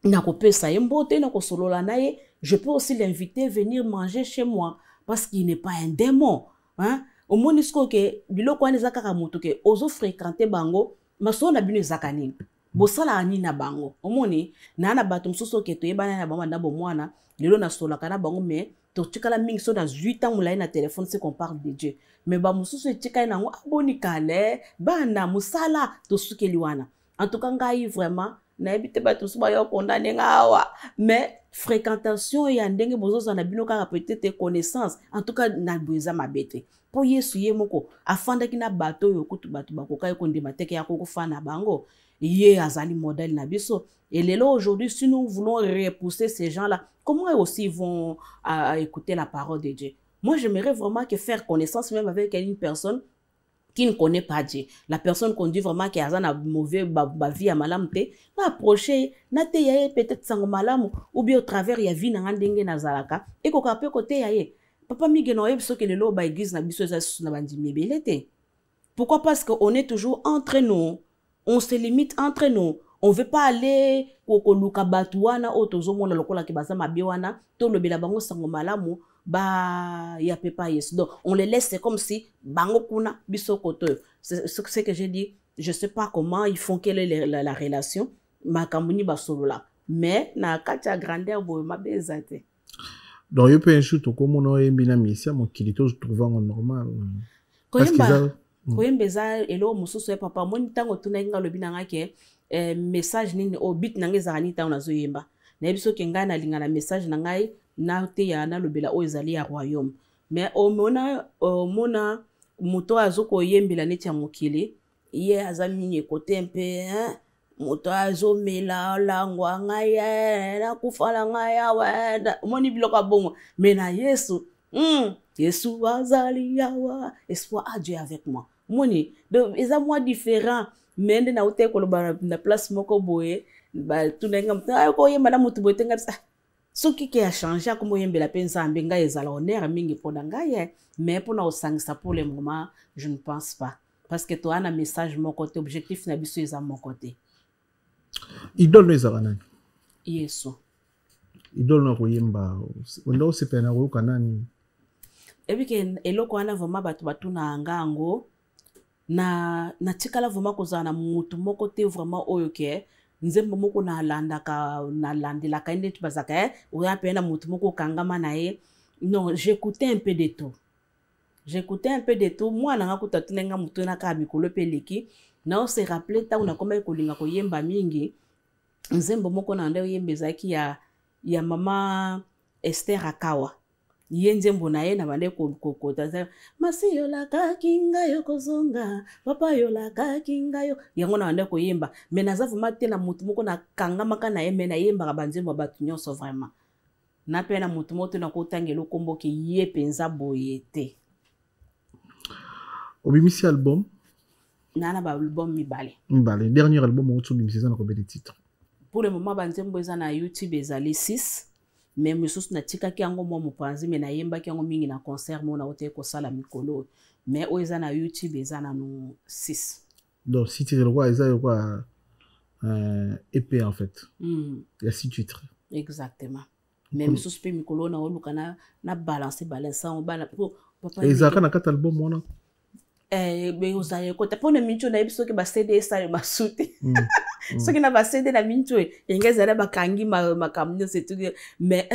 na ko pesa yembote na ko solola naye. Je peux aussi l'inviter à venir manger chez moi parce qu'il n'est pas un démon. Hein? Au moins, que biloko ane zakaka moto ke ozo fréquenter bango, maso na bino zakani. Bosala ani na bango. Au moins, na na batum soso ke to yebana na bamba ndabo mwana, lelo na sola kana bango mais to tikala mingi so dans 8 ans mulai na téléphone c'est qu'on parle de Dieu. Mais ba mususu tikala na ngo aboni kale, bana musala to sukeli wana. En tout cas ngai vraiment na ebite batum so ba yo condamner ngawa. Mais fréquentation ya ndenge bozo na bino kaka peut-être connaissance en tout cas na boza mabete po yesu ye moko afanda kina bato yo kutu bato bakoka ko ndima teke ya ko fana bango ye azali modèle na biso et lelo aujourd'hui si nous voulons repousser ces gens-là comment eux aussi vont écouter la parole de Dieu. Moi j'aimerais vraiment que faire connaissance même avec une personne qui ne connaît pas Dieu. La personne qu'on dit vraiment qui a un mauvais vie à malam te, na approcher, na te yaye peut-être sango malam ou bien au travers ya vie na ndenge na zalaka et ko ka pe côté yaye. Papa migeno yeb so que le lo ba église na biso za na bandi mebelete. Pourquoi? Parce que on est toujours entre nous. On se limite entre nous. On veut pas aller ko luka batuana o tozo mona lokola ke baza mabiwana to lobela bango sango malamu. Bah ya pepa yes donc on les laisse c'est comme si bango kuna biso koto c'est ce que j'ai dit. Je sais pas comment ils font, quelle est la relation ma kamuni basolola mais na katia grandeur bo ma bezate donc yo pe un jour tokomona oyembi na misia mokili tozotrouvanga normal koyemba eza eloko mosusu ya papa moni ntango tunaki nga lobi na nga ke message nini o bit na nga ezalaka nini ntango nazoyemba nayebi soki ngai nalinga na message na ngai nateya nalobela oyo ezali ya royaume mais omona moto azokoyembela neti ya mokili ye aza mingi ekote mpe moto azomela langwa ngai nakufala ngai awa omoni biloko abongo mais na yesu yesu azali yawa espoir a Dieu avec moi moni donc eza moi différent mais nde naute koloba na place moko boye tunenga koyemba na motu boye tenga soki ke a changé akomoyembela mpe nzambe ngai ezala honneur mingi mpona ngai mais mpona osangisa pour le moment je ne pense pas parce que toa na message moko te objectif na biso eza moko te idole no ezala nani yesu idole na koyemba onda osepela na koyoka nani ebike eloko wana vraiment bato batuna ngango na tikala vraiment kozala na mutu moko te vraiment oyo ke nzembo moko nalandelaka ye ndeti bazaka oya mpe na mutu moko okangama na ye non j'écoutais un peu de tout mwana nga kuta tunenga mutu na ka mikolo pe leki na o se rappeler ntango nakomaki kolinga koyemba mingi nzembo moko na nde oyemba ezalaki ya mama Esther Akawa ye nzembo na ye na bande kokota masi yolakaki ngai kozonga papa yolakaki ngai yango na bande koyemba mais naza vraiment te na mutu moko nakangamaka na ye mais nayembaka banzembo ya bato nyonso vraiment na mpe na mutu moko te nakotangela okomboki ye mpenza boye te obimisi album nana baalbum mibale dernier album otobimisi eza na combien de titres pour le moment banzembo eza na YouTube ezali 6 mais mosusu natikaki yango mwa mopanzi mais nayembaki yango mingi na concert mo na ote kosala mikolo mais oyo eza na YouTube eza nanu 6 donc 6 titres quoi eza quoi EP en fait il y a 6 titres exactement mais mosusu pe mikolo na oluka na balance bana papa ezaka na kata album wana ozaye kota mpona mincho nayebi soki basede esale masute soki na basede na mincho yenge ezala bakangi makambo nyonso etuki mais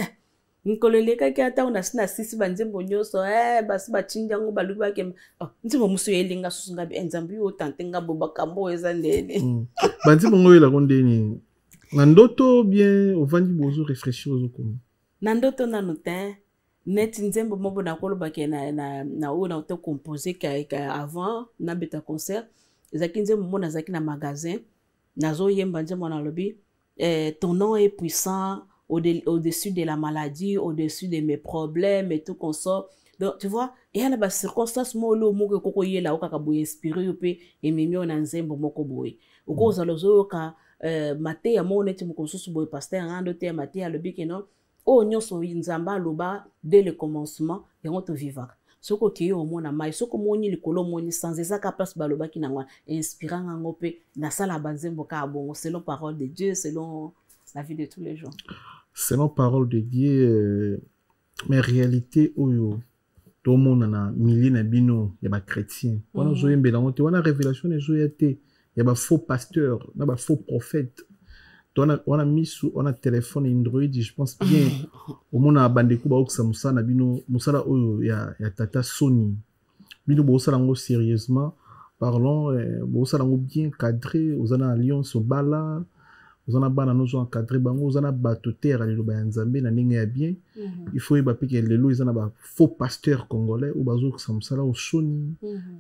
nkolo elekaki ata na sina sisi banzembo nyonso basi batindi yango balubi bake nzembo mosu elinga susu ngabi nzambe yo otante nga bo bakambo eza ndeni banzembo ngo elako ndeni na ndoto bien ovandi bozo réfléchir ozokoma na ndoto nanu te neti nzembo moko nakolobake na oyo na te composé avant nabeta concert ezalaki nzembo moko nazalaki na magasin nazoyemba nzembo nalobi ton nom est puissant au-dessus de la maladie, au-dessus de mes problèmes et tout qu'on sort. Donc tu vois, il y a des circonstances molo moko koko yela okaka boye inspiré yope et mimio na nzembo moko boye oko zalozo ka maté ya mo neti moko susu boye pasteur ngando te maté ya lobi keno o nyonso nzamba loba dès le commencement yango to vivaka soko ki yo mona mai soko moni likolo moni sans ezaka place baloba ki nangwa inspirant ngo pe na sala banzembo ka bongo selon parole de Dieu, selon la vie de tous les jours. Selon parole de Dieu, mais réalité oyo tout le monde na milliers na bino ya ba chrétien wana zoyembela ngote wana révélation ezoyate ya ba faux pasteur na ba faux prophète wana misu wana téléphone Android je pense bien au mona bandeku ba oksa musana bino musala oyo ya tata Sony bino bo sala ngo sérieusement parlons bo sala ngo bien cadré ozana alliance obala ozana bana nozo encadré bango ozana bato terre lelo ba nzambe na ndenge ya bien il faut yeba peke lelo ezana ba faux pasteur congolais ou bazo oksa musala o Sony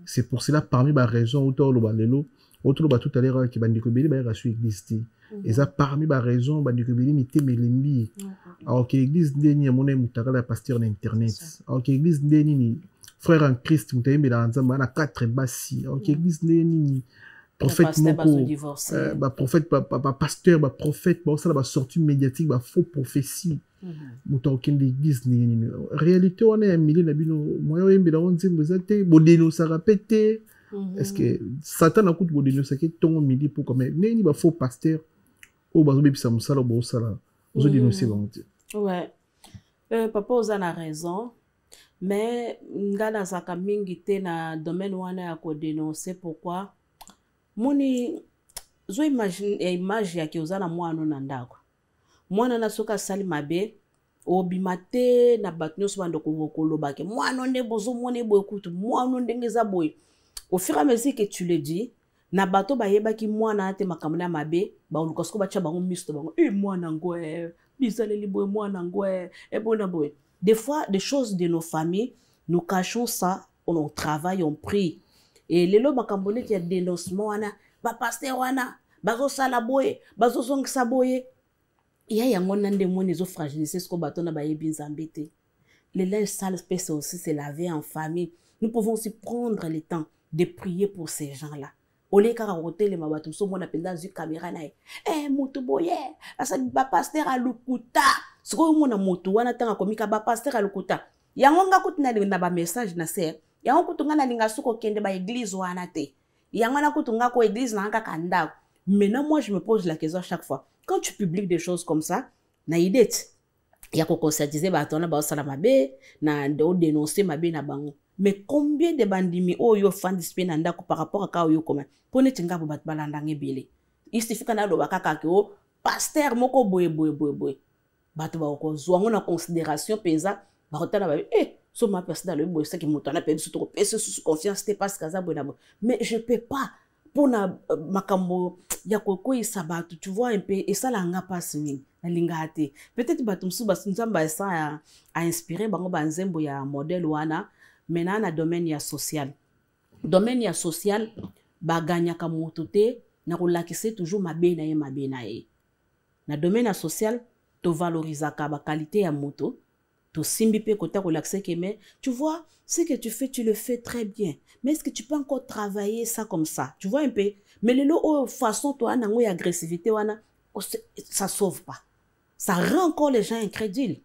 c'est pour cela parmi ba raison auto lo ba lelo auto lo ba tout à l'heure ki bandiko beli ba rasu église et ça parmi les raisons bah du rebellion mité melembi alors que l'église ndeni ya mona mutaka la pasteur na internet alors que l'église ndeni ni frère en Christ mutaye la nzamba na 4 basi alors que l'église ndeni ni prophète moko bah prophète bah pasteur bah prophète bah ça ba sortie médiatique bah faux prophétie muta okende l'église ndeni réalité on est un millier na bino moyo yembe la nzembo zate bodeno ça répéter est-ce que Satan a coûté bodeno ça qui ton midi pour comme neni bah faux pasteur ou bazo bebisa musala bo sala ozo dénoncer bango. Ouais. Papa oza na raison mais ngana zaka mingi te na domaine wana ya ko dénoncer pourquoi moni zo image ya ki oza na mwana na ndako mwana na soka sali mabe obimate na bato nyonso bandoko kolobake mwana nde bozomona boye kutu mwana ndenge eza boye. Au fur et à mesure que tu le dis, na bato bayebaki mwana te makambo na mabe baoluka siko batia bango misto bango mwana ngwe bizaleli boye mwana ngwe bona boye. Des fois des choses de nos familles nous cachons ça, on travaille, on prie. Et lelo makambo ne ki ya dénoncement wana ba pasteur wana bazo sala boye bazo songisa boye ya yango nande moni zo fragiliser siko bato na bayebi nzambe te. Le linge sale peut aussi se laver en famille. Nous pouvons aussi prendre le temps de prier pour ces gens-là. Ole kaka hôtel ma bato so mona penda zu caméra na moto boye asa ba pasteur alukuta siko mona moto wana tanga komika ba pasteur alukuta yango nga kutina na ba message na ser yango kutunga na linga suko kende ba église wana te yango na kutunga ko église na kaka ndako. Maintenant moi je me pose la question chaque fois quand tu publies des choses comme ça na idée ya ko conscientiser ba tona ba sala mabe na ndo dénoncer mabe na bango. Mais combien de bandimi oyo fan discipline ndako par rapport à ka oyo comment pour ne tinga bat balanda ngebele il suffit kana lo bakaka ke o pasteur moko boye bato ba ko zwango na considération pesa ba rotana ba so ma pasteur le boye ça qui mutana pe surtout pesa sous confiance te pas kaza boye na bo. Mais je peux pas pour na makambo ya koko isabatu tu vois un peu et ça la nga pas swing na lingate peut-être batum su basunzamba ça a inspiré bango banzembo ya modèle wana. Maintenant na domaine ya social baganya ka moto te na kolakise toujours mabe na ye na domaine ya social to valoriser ka ba qualité ya moto to simbi pe kota kolakise ke mais tu vois ce que tu fais tu le fais très bien mais est-ce que tu peux encore travailler ça comme ça tu vois un peu mais le façon toi na ngo ya agressivité wana ça sauve pas, ça rend encore les gens incrédules.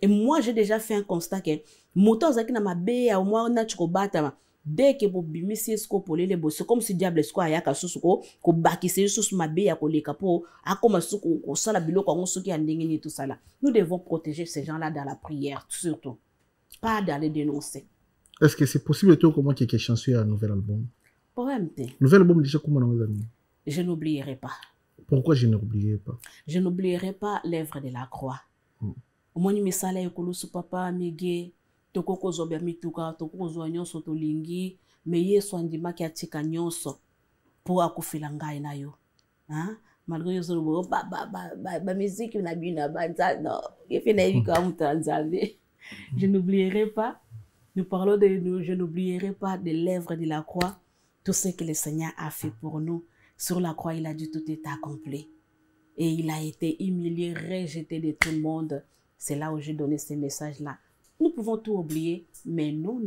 Et moi j'ai déjà fait un constat que moto zaki na mabe ya au moins na chiko bata dès que bobimisi esko polele bo c'est comme si diable esko ayaka susuko ko bakise susu mabe ya koleka po akoma suko ko sala biloko ngo suki ya ndenge ni tout ça là. Nous devons protéger ces gens là dans la prière surtout, pas d'aller dénoncer. Est-ce que c'est possible de comment qu'il y ait chanceux à un nouvel album? Problème. Nouvel album déjà comment on a mis? Je n'oublierai pas. Pourquoi je n'oublierai pas? Je n'oublierai pas l'œuvre de la croix. Au moins misala ekolo su papa mige toko zobia mituka toko zo nyonso to lingi me Yesu andima ki atika nyonso pour akufila ngai na yo. Hein? Malgré yo zo ba musique na bina banza no. Yefi na yika mutanzabe. Je n'oublierai pas. Nous parlons de nous, je n'oublierai pas de l'œuvre de la croix, tout ce que le Seigneur a fait pour nous. Sur la croix, il a dit tout est accompli. Et il a été humilié, rejeté de tout le monde. C'est là où j'ai donné ces messages-là. Nous pouvons tout oublier, mais non,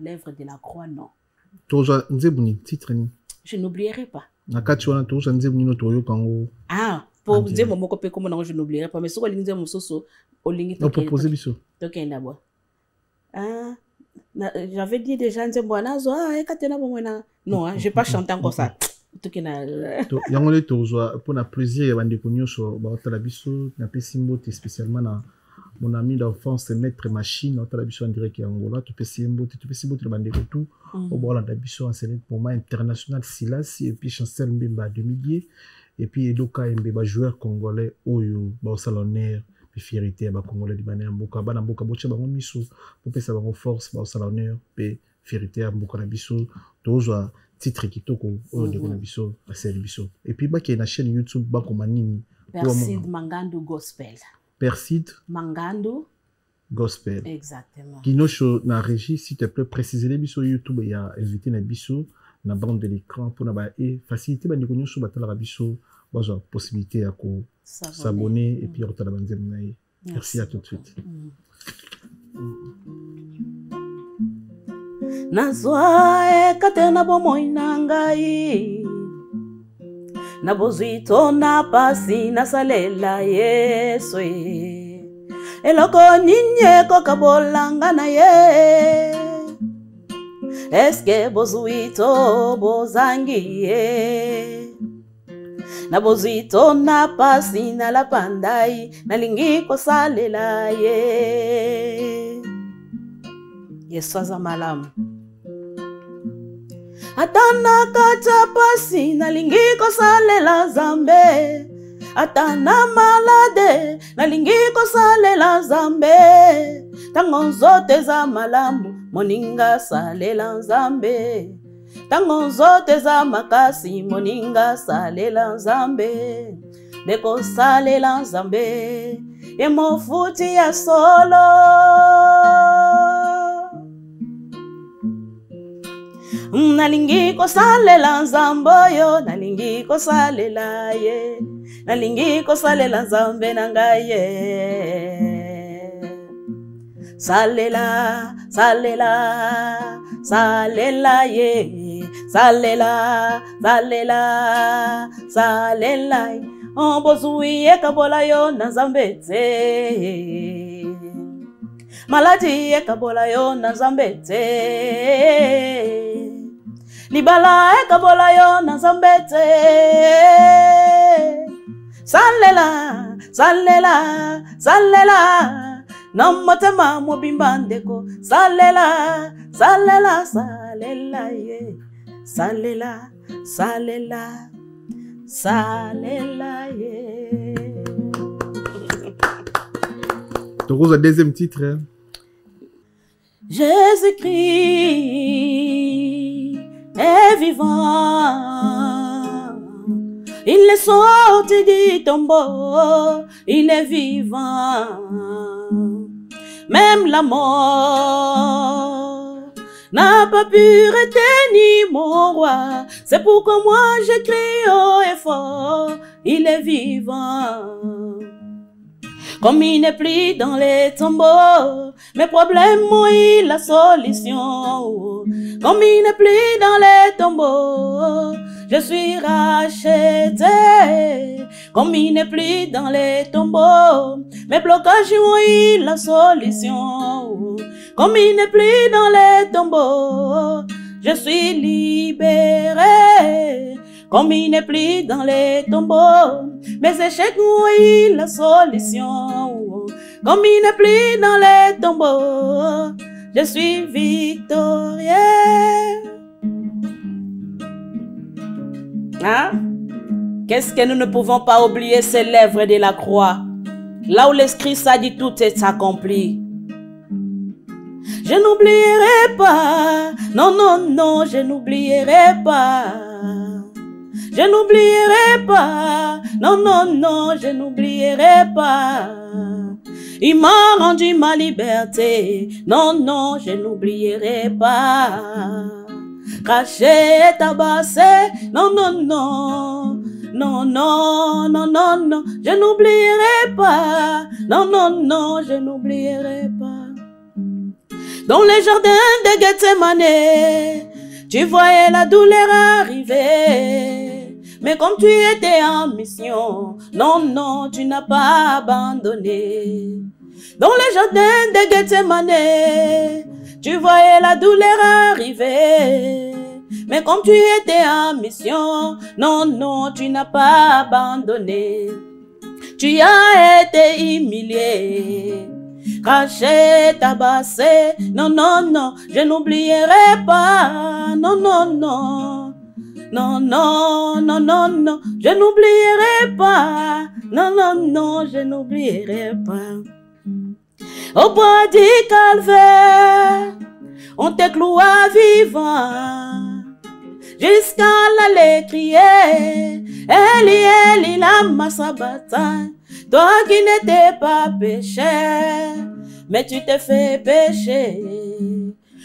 l'œuvre de la croix, non. Je n'oublierai pas. Ah, pour dire mon copé comme non, je n'oublierai pas. Mais sur le ligne de mon soso, au ligne de mon ah, j'avais dit déjà non, je vais pas chanter encore ça. Yangole tozo pour na plaisir ya bande konyo so ba otala biso na pesimbo te spécialement na mon ami d'enfance maître machine otala biso en direct ya Angola to pesimbo te bande ko tout au bola da biso en scène moment international Silas et puis Chancel Mbemba 2000 et puis Edoka Mbemba joueur congolais oyo ba salonnaire puis fierté ba congolais di bana mboka bana mboka boche bango miso pour pesa bango force ba salonnaire puis fierté mboka na biso tozo titre kitoko de konabiso a service et puis ba ki na chaîne YouTube ba ko manini Perside Mangando Gospel. Perside Mangando Gospel. Exactement. Kinosho na régie s'il te plaît préciser les biso YouTube ya invité na biso na bande de l'écran pour na ba et faciliter ba ndikonyo so batala biso bazo possibilité ya ko s'abonner et puis rotala banzem na. Merci à tout de suite. Nazwa katena bomoi na ngai na bozito na pasi na salela Yesu eloko ninye ko kabolanga na ye eske bozuito bozangi ye na bozito na pasi na la pandai na lingi ko salela ye Yesu azamalamu atana kata pasi na lingi ko salela zambe ata na malade nalingi kosalela Nzambe tango nzoto eza malamu moninga salela Nzambe tango nzoto eza makasi moninga salela Nzambe ndeko salela Nzambe ye mofuti ya solo nalingi kosalela Nzambe yo nalingi kosalela ye nalingi kosalela Nzambe na ngai ye salela salela salela ye salela salela salela on bozui ekabola yo na Nzambe te maladi ekabola yo na Nzambe te libala ekabola yo na Nzambe te salela salela salela na motema mobimba ndeko salela salela salela ye salela salela salela ye. Donc le deuxième titre hein? Jésus-Christ est vivant. Il est sorti du tombeau, il est vivant. Même la mort n'a pas pu retenir mon roi. C'est pourquoi moi je crie haut et fort, il est vivant. Comme il n'est plus dans les tombeaux, mes problèmes ont eu la solution. Comme il n'est plus dans les tombeaux, je suis racheté. Comme il n'est plus dans les tombeaux, mes blocages ont eu la solution. Comme il n'est plus dans les tombeaux, je suis libéré. Comme il n'est plus dans les tombeaux, mes échecs ont eu la solution. Comme il n'est plus dans les tombeaux, je suis victorieux. Hein? Qu'est-ce que nous ne pouvons pas oublier, ces lèvres de la croix, là où l'Esprit ça dit tout est accompli. Je n'oublierai pas, non, non, non, je n'oublierai pas. Je n'oublierai pas, non, non, non, je n'oublierai pas. Il m'a rendu ma liberté, non, non, je n'oublierai pas. Craché, tabassé, non, non, non, non, non, non, non, non, je n'oublierai pas, non, non, non, je n'oublierai pas. Dans les jardins de Gethsemane, tu voyais la douleur arriver. Mais comme tu étais en mission, non, non, tu n'as pas abandonné. Dans les jardins de Gethsemane, tu voyais la douleur arriver. Mais comme tu étais en mission, non, non, tu n'as pas abandonné. Tu as été humilié, craché, tabassé, non, non, non, je n'oublierai pas, non, non, non, non, non, non, non, non, je n'oublierai pas, non, non, non, je n'oublierai pas. Au bois du calvaire, on te cloua vivant, jusqu'à l'aller crier, Eli, Eli, lama sabachthani. Toi qui n'étais pas péché, mais tu t'es fait pécher,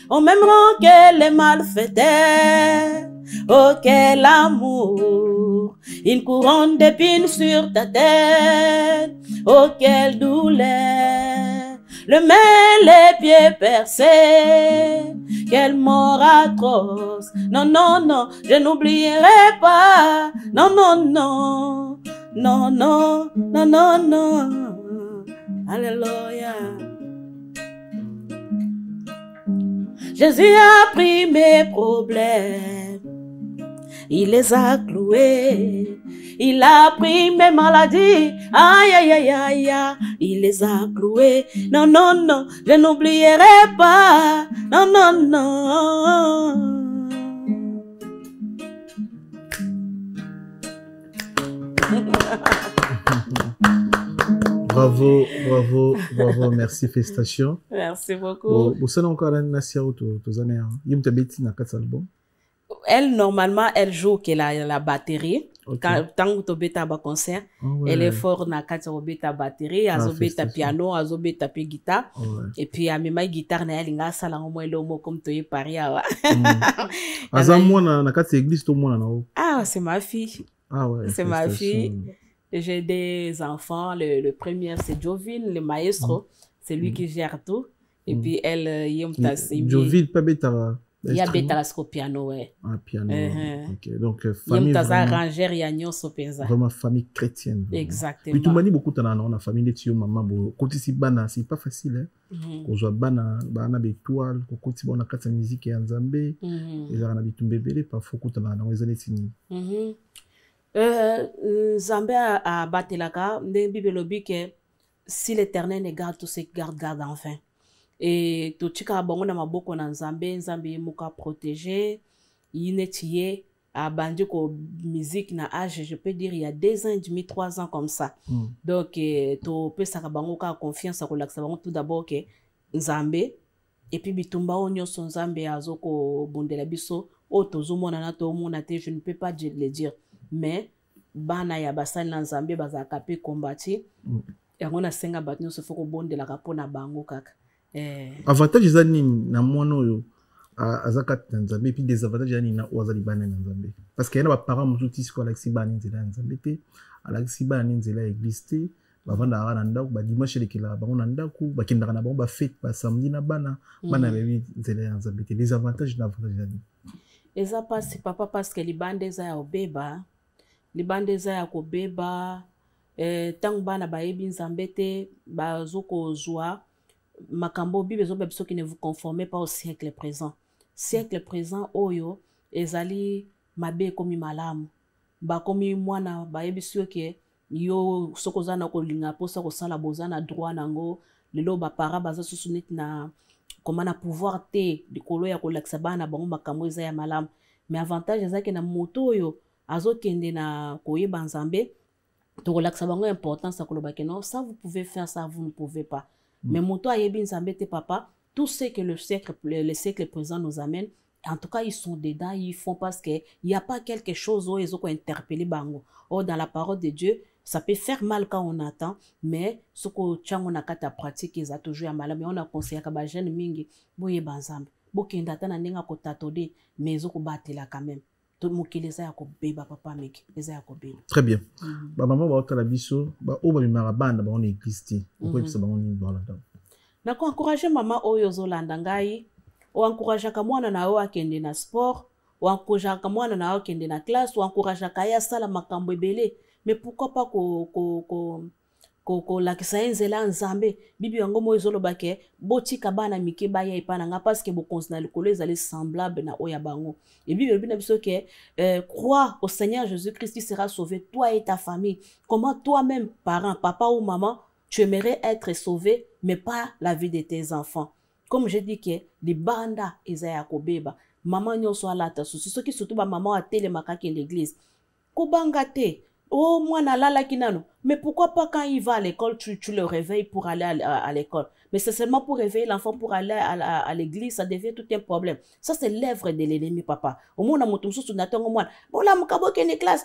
au même rang que les malfaiteurs. Oh quel amour, une couronne d'épines sur ta tête. Oh quelle douleur, le main, les pieds percés. Quelle mort atroce, non, non, non, je n'oublierai pas, non, non, non, non, non, non, non, non, alléluia. Jésus a pris mes problèmes, il les a cloués. Il a pris mes maladies, aïe, aïe, aïe, aïe, aïe, il les a cloués. Non, non, non, je n'oublierai pas, non, non, non. Bravo, bravo, bravo, merci, félicitations. Merci beaucoup. Vous savez encore un Nassia ou tous années, il me bêtis dans 4 albums. Elle, normalement, elle joue la batterie. Tant que tu bêta à concert, elle est forte dans 4 bêta batterie, elle bêta piano, elle bêta guitare. Et puis, elle met guitare, elle a ça là au moins l'homme comme tu es Paris. Ah, c'est ma fille. Ah ouais. C'est ma fille. J'ai des enfants. Le premier, c'est Jovin, le maestro. C'est lui qui gère tout. Et puis, elle, Jovin, pas bêta. Il y a bêta au piano, ouais. Ah, piano. Ok. Donc, famille. Vraiment famille chrétienne. Exactement. Puis, tout le monde beaucoup de la famille de Tio, maman. Quand tu bana, c'est pas facile. Quand tu bana, bana bétoile, quand tu bana, quand tu musique et en Zambé, ils ont un bébé, parfois, quand tu as un les signes. Zambé a battu la carte, mais Bible dit que si l'Éternel ne garde tout ce qui garde enfin. Et tout ce qui a bon, on a beaucoup en Zambé, Zambé muka protégé, il est tué, a bandu ko musique na âge, je peux dire il y a 2 ans et demi, 3 ans comme ça. Donc tu peux ça bango ka confiance à relaxer tout d'abord que Zambé et puis bitumba onyo son Zambé azoko bondela biso o tozomona na to mona te, je ne peux pas le dire, mais bana ya basali na Zambé bazaka pe combattre yango na senga batno se foko bondela ka pona bango kaka. Avantage zani na mwana oyo azaka na Nzambe puis des avantages zani na wazali bana na Nzambe parce que yana ba parents mututi siko alexi bana nzela na Nzambe te alexi bana nzela église te bavanda ara na ndako ba dimanche lekela bango na ndako bakendaka na bango ba fête ba samedi na bana bana bebi nzela na Nzambe te les avantages na avantage zani eza pasi papa parce que libande za ya obeba libande za ya kobeba tangu bana bayebi Nzambe te bazoko zwa makambo bible zobe biso qui ne vous conformez pas au siècle présent. Siècle présent oyo ezali mabe komi malamu ba komi mwana ba yebiso ke yo sokoza na kolinga posa ko sala bozana droit nango lelo ba para baza susunit na komana pouvoir te likolo ya kolakisa bana bango makambo eza ya malamu mais avantage ezaki na moto oyo azokende na koyeba Nzambe to kolakisa bango importance akoloba ke non ça vous pouvez faire ça vous ne pouvez pas. Mais moto ayebi Nzambe te papa, tout ce que le siècle présent nous amène, en tout cas ils sont dedans, ils font parce que il y a pas quelque chose où ils ont interpellé bango. Or dans la parole de Dieu, ça peut faire mal quand on attend, mais ce que tchango na kata pratique ils a toujours mal. Mais on a conseillé que ba jeune mingi boye Nzambe, bokenda ta na ninga ko tatode, mais zo ko batela quand même. Tout mokileza ya ko beba papa meki, eza ya ko beba. Très bien. Ba maman ba otala biso, ba o ba mimara banda ba on église. Pourquoi ça ba on ni ba là-dedans. Na ko encourager maman oyo zo landa ngai, o encourager ka mwana na o akende na sport, o encourager ka mwana na o akende na classe, o encourager ka ya sala makambo ebele, mais pourquoi pas ko la kisaenzela Nzambe bibi yango mo ezoloba ke botika bana mike ba ya ipana nga parce que bo consona likolo ezali semblable na oya bango et bibi bina biso ke crois au Seigneur Jésus-Christ, tu seras sauvé toi et ta famille. Comment toi-même parent, papa ou maman, tu aimerais être sauvé mais pas la vie de tes enfants. Comme je dis que les banda ezaya kobeba maman nyoso alata soki surtout ba maman a télé makaki l'église ko bangate. Oh, moi, nalala kinano. Mais pourquoi pas quand il va à l'école, tu le réveilles pour aller à l'école. Mais c'est seulement pour réveiller l'enfant pour aller à l'église, ça devient tout un problème. Ça, c'est l'œuvre de l'ennemi, papa. Au moins, on a mon sous natongo moi. Bon, là, mon cabo qui est classe.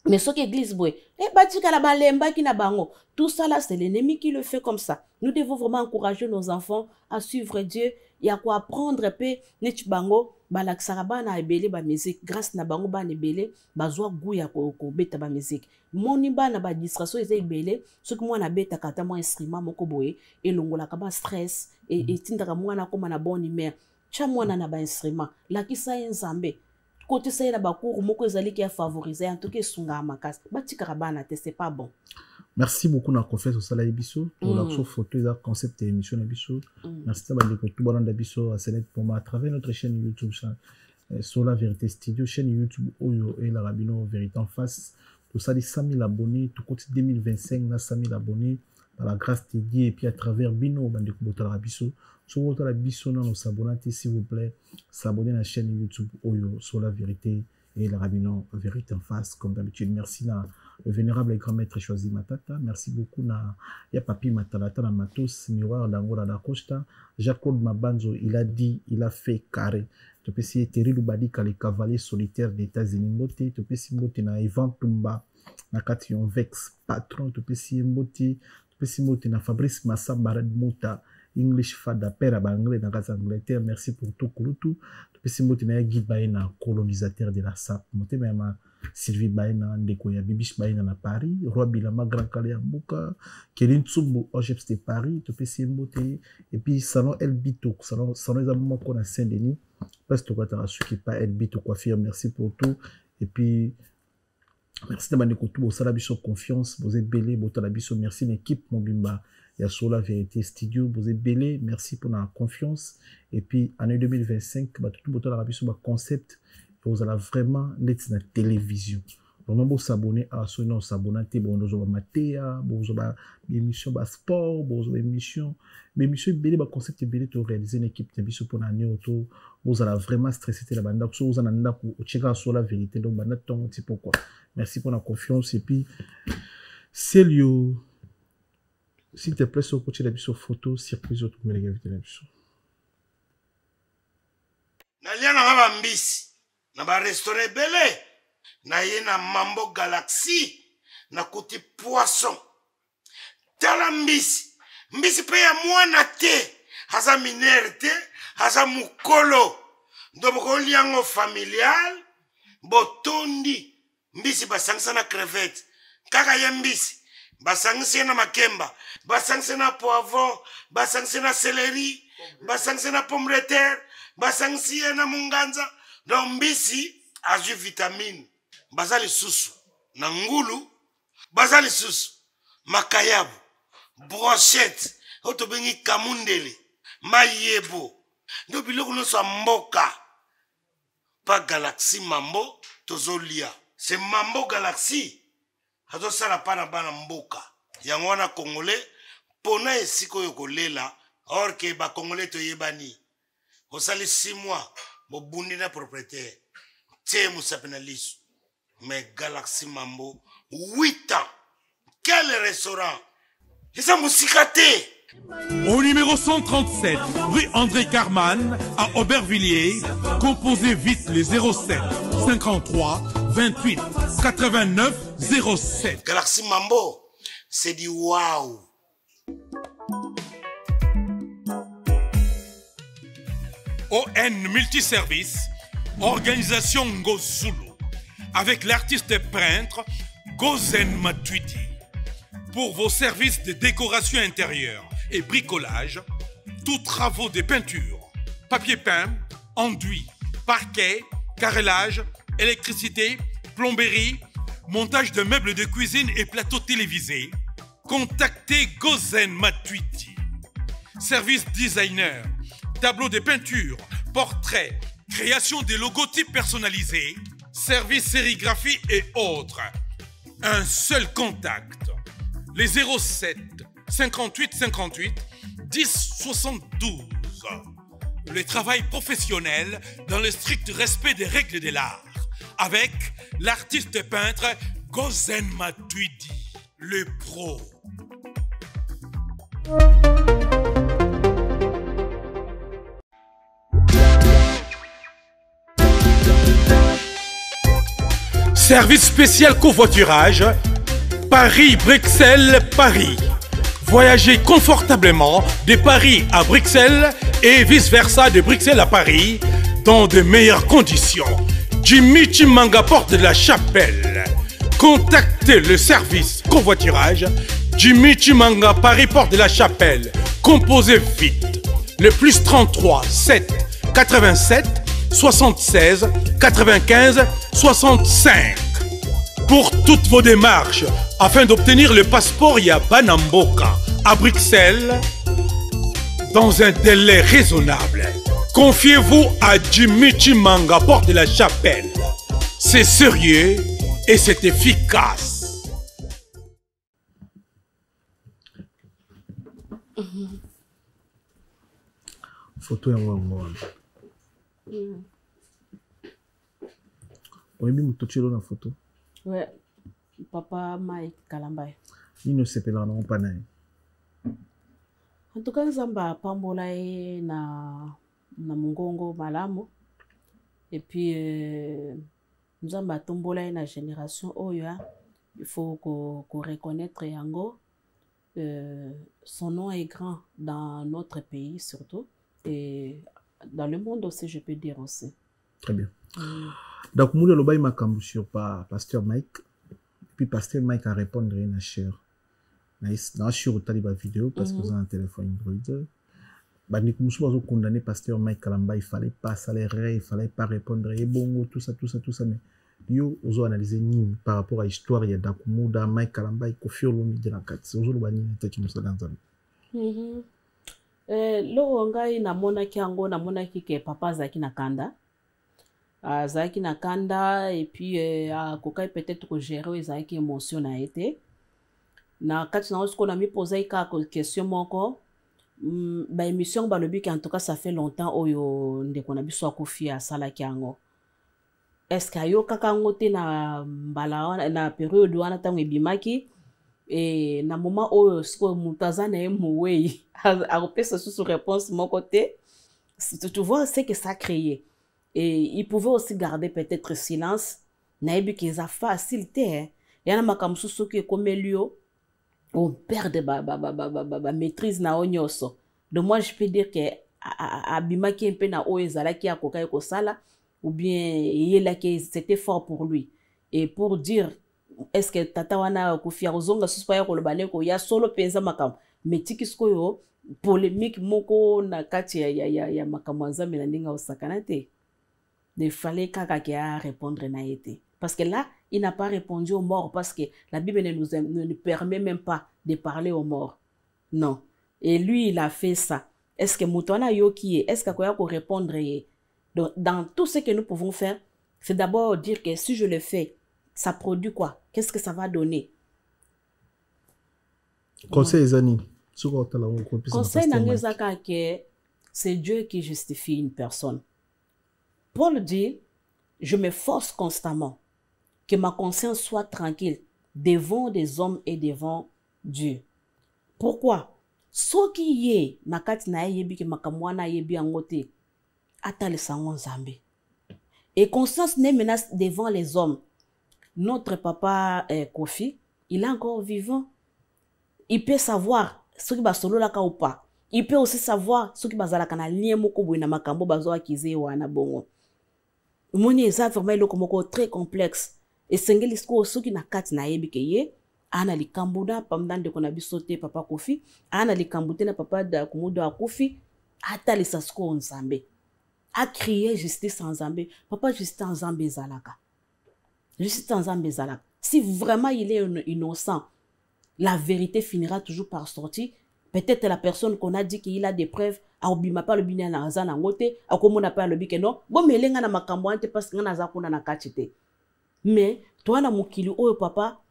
Mais ce qui église, boy. Eh, batika la balemba qui n'a bango. Tout ça là, c'est l'ennemi qui le fait comme ça. Nous devons vraiment encourager nos enfants à suivre Dieu. Il y a quoi apprendre, pe, net bango. Balaksaraba na ebele ba musique grâce na bango ba nebele bazwa guya ko beta ba musique moni ba na ba distraction eza ebele soki mwana beta kata mo instrument moko boye elongola ka ba stress et tindaka mwana koma na bonne humeur cha mwana na ba instrument la kisa Nzambe côté ça na ba cours moko ezali ki a favoriser en tout cas sunga makasi batika bana te c'est pas bon. Merci beaucoup na confiance au Sala Ebiso pour la photo et la concept émission Ebiso. Merci à tout le monde Ebiso pour moi à travers notre chaîne YouTube sur la vérité studio chaîne YouTube Oyo et la Rabino vérité en face. Tout ça des 100 000 abonnés tout côté 2025 na 100 000 abonnés par la grâce de Dieu et puis à travers Bino bande ko la Ebiso. Sur votre Ebiso non s'abonner s'il vous plaît, s'abonner à la chaîne YouTube Oyo sur la vérité et le rabbinant Vérité en face, comme d'habitude. Merci na le vénérable et grand maître Choisi Matata. Merci beaucoup na ya Papi Matalata na Matos, Miroir d'Angola da Costa. Jacques-Claude Mabanzo, il a dit, il a fait carré. Tu peux essayer Terry Lubadi les cavaliers solitaires des États-Unis. Mbote, tu peux essayer Mbote na Ivan Tumba, na Kation Vex, patron, tu peux essayer Mbote, tu peux essayer Mbote na Fabrice Massa Barad Mouta, English Fada, père à Banglais dans la Angleterre. Merci pour tout, Kouloutou. Tu peux essayer Mbote na Guy Baena, colonisateur de la SAP. Mbote même Sylvie Baena, Ndekoya, Bibiche Baena na Paris, Roi Bilama, Grand Calais à Mboka, Kéline Tsumbo, OGEPS de Paris, tu peux essayer Mbote, et puis Salon El Bito, Salon les amants qu'on a Saint-Denis. Parce que tu as pas El Bito coiffure, merci pour tout. Et puis, merci d'avoir écouté, vous avez confiance, vous êtes belé, vous avez merci l'équipe, mon bimba, il y a sur la vérité studio, vous êtes belé, merci pour la confiance. Et puis, année 2025, tout le monde a concept, vous allez vraiment l'être dans la télévision. Vraiment, vous s'abonner à ce nom, s'abonner à vous avez matéa, vous avez émission sport, vous avez émission, mais émission belé, concept belé, tu réaliser une équipe de pour l'année autour. Vous allez vraiment stresser la bande, vous allez checker sur la vérité, donc c'est pourquoi. Merci pour la confiance et puis c'est lieu. S'il te plaît, sur côté de la photo, surprise autour de la vérité. Nalia na mbisi, na ba restaurant belé, na yena Mambo Galaxy, na kuti poisson. Tala mbisi, mbisi pe ya mwana te, haza minere te, haza mukolo. Ndoboko liango familial, botondi, mbisi basangisa na crevette. Kaka ya mbisi, basangisa na makemba, basangisa na poivron, basangisa na céleri, basangisa na pomme de terre, basangisa na munganza. Donc mbisi azu vitamine. Bazali susu, na ngulu, bazali susu, makayabu, brochette, otobengi kamundele, mayebo. Ndo biloko nyonso mboka. Pa Galaxy Mambo tozolia. C'est Mambo Galaxy. Hato sala pana bana mboka. Yango wana Congolais pona esiko yokolela or ke ba Congolais to yebani. Osali 6 mois bo bundi na propriétaire. Tie musapena lisu. Mais Galaxy Mambo 8 ans. Quel restaurant? Et ça musicate. Au numéro 137, rue André Carman, à Aubervilliers, composez vite les 07 53 28 89 07. Galaxy Mambo, c'est du waouh. ON Multiservice, organisation Ngozulu, avec l'artiste peintre Gozen Matuidi. Pour vos services de décoration intérieure et bricolage, tous travaux de peinture, papier peint, enduit, parquet, carrelage, électricité, plomberie, montage de meubles de cuisine et plateaux télévisés, contactez Gozen Matuidi. Service designer, tableau de peinture, portrait, création de logotypes personnalisés, service sérigraphie et autres. Un seul contact. Les 07 58 58 10 72. Le travail professionnel dans le strict respect des règles de l'art. Avec l'artiste peintre Gozen Matuidi, le pro. Service spécial covoiturage, Paris-Bruxelles-Paris. Voyagez confortablement de Paris à Bruxelles et vice-versa de Bruxelles à Paris dans de meilleures conditions. Jimmy Chimanga, porte de la Chapelle. Contactez le service covoiturage Jimmy Chimanga, Paris, porte de la Chapelle. Composez vite. Le plus 33 7 87 76 95 65. Pour toutes vos démarches, afin d'obtenir le passeport Yabanamboka à Bruxelles, dans un délai raisonnable, confiez-vous à Jimmy Chimanga, porte de la Chapelle. C'est sérieux et c'est efficace. Photo ya wango. oyebi moto tielo na photo Ouais, papa Mike Kalambai. nini osepelaka nango mpa na ye. En tout cas, nzambe apambola ye na mongongo malamu. Et puis nzambe atombola ye na génération oyo, il faut qu'on reconnaître yango. Son nom est grand dans notre pays surtout et dans le monde aussi, je peux dire aussi. Très bien. Donc moule lobai makambu sur pasteur Mike. Puis pasteur Mike a répondre na cher. Na sur taliba vidéo parce que vous avez un téléphone Android. Bandi kumusu bazo condamner pasteur Mike Kalamba, il fallait pas salérer, il fallait pas répondre et bon tout ça mais yo ozo analyser nini par rapport à histoire ya Dakumuda Mike Kalamba Kofi Olomide na kati ozo lo bani tati musala nzambe. Lo ngai namonaki yango namonaki ke papa zaki na kanda. Zaki na kanda et puis kokai peut-être que gérer zaki émotion na été. Na kati na osko na mi poser ka question moko. Ba émission balobi en tout cas ça fait longtemps oyo ndeko na biso akufi asala kiango. Est-ce que yo kaka ngote na mbala na période wana tango ebimaki et na moment oyo sko mutaza na emoué a repesa sous réponse mon côté. Tu vois c'est que ça créé et il pouvait aussi garder peut-être silence na ebi que ça facilité yana makamsu soki comme Elio on perd ba maîtrise na onyoso. Donc moi je peux dire que abimaki un peu na oezalaki akoka ko sala ou bien c'était fort pour lui. Et pour dire est-ce que tata wana kufia ozonga suspa ko lobane ko ya solo penza makam mais tikisko yo polémique moko na kati ya makamanza melandinga osakana te. Il fallait kaka kia répondre na été. Parce que là, il n'a pas répondu aux morts parce que la Bible ne nous permet même pas de parler aux morts. Non. Et lui, il a fait ça. Est-ce que Moutouana Yoki est-ce qu'il y a pour répondre? Donc, dans tout ce que nous pouvons faire, c'est d'abord dire que si je le fais, ça produit quoi? Qu'est-ce que ça va donner? Conseil Zani. Conseil Nangezaka que c'est Dieu qui justifie une personne. Paul dit, je m'efforce constamment que ma conscience soit tranquille devant des hommes et devant Dieu. Pourquoi? Ce qui est nakati na yebi ke makamwana yebi angote atale sango nzambe. Et conscience n'est menace devant les hommes. Notre papa Kofi, il est encore vivant. Il peut savoir ce qui va solo la ka ou pas. Il peut aussi savoir ce qui va zala kana lien moko boina makambo bazo akize wana bongo. Moni eza vraiment le komoko très complexe. Et sengeli sko soki na kati na yebi ke ye ana likambuda pamdan de kona bisote papa Kofi ana likambute na papa da kumudo akufi ata lisasko nzambe a crier justice en Zambé papa justice en Zambé zalaka justice en Zambé zalaka si vraiment il est innocent la vérité finira toujours par sortir. Peut-être la personne qu'on a dit qu'il a des preuves a obima pas le bina na zana ngote a comme on pas le bike non bon melenga na makambo ante parce que na za kuna na kachite mais toi na mukili oyo papa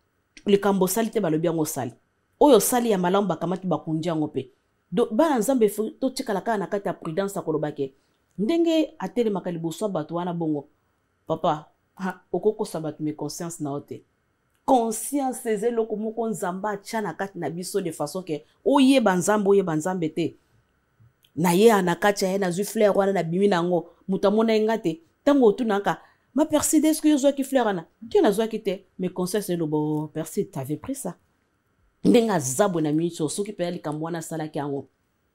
le kambo salite ba le bien sali oyo sali ya malamba kamati bakundia ngope do bana nzambe to tikala kana kati ya prudence akolobake ndenge atele makaliboso bato wana bongo papa okoko sabat me conscience na ote conscience c'est le komoko nzamba tchana kati na biso de façon que oye banzambe te na ye anakati ya na zu fleur wana na bimi nango mutamona ngate tango tunaka ma perside est-ce que yo ki fleur na tu na zo ki te mais conscience le bo perside t'avais pris ça ndenga zabo na micho soki pe ali kamwana sala kyango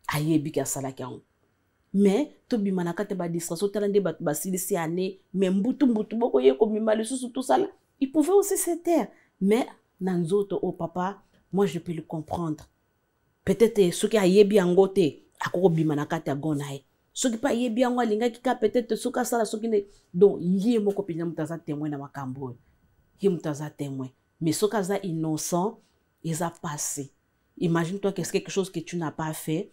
ayebi ka sala kyango mais to bimana kate ba distraction talande ba basilisi ane mais mbutu boko ye ko mimali susu tout ça il pouvait aussi se taire. Mais, nanzoto au papa, moi je peux le comprendre. Peut-être ce qui a yebi angote, a kobi manakate a gonae. Ce qui pas yebi ango linga kika peut-être ce qui sala ce qui ne. Donc, yé mon copine mutaza témoin na makambo. Yé mutaza témoin. Mais ce qui est innocent, il a passé. Imagine-toi que c'est quelque chose que tu n'as pas fait.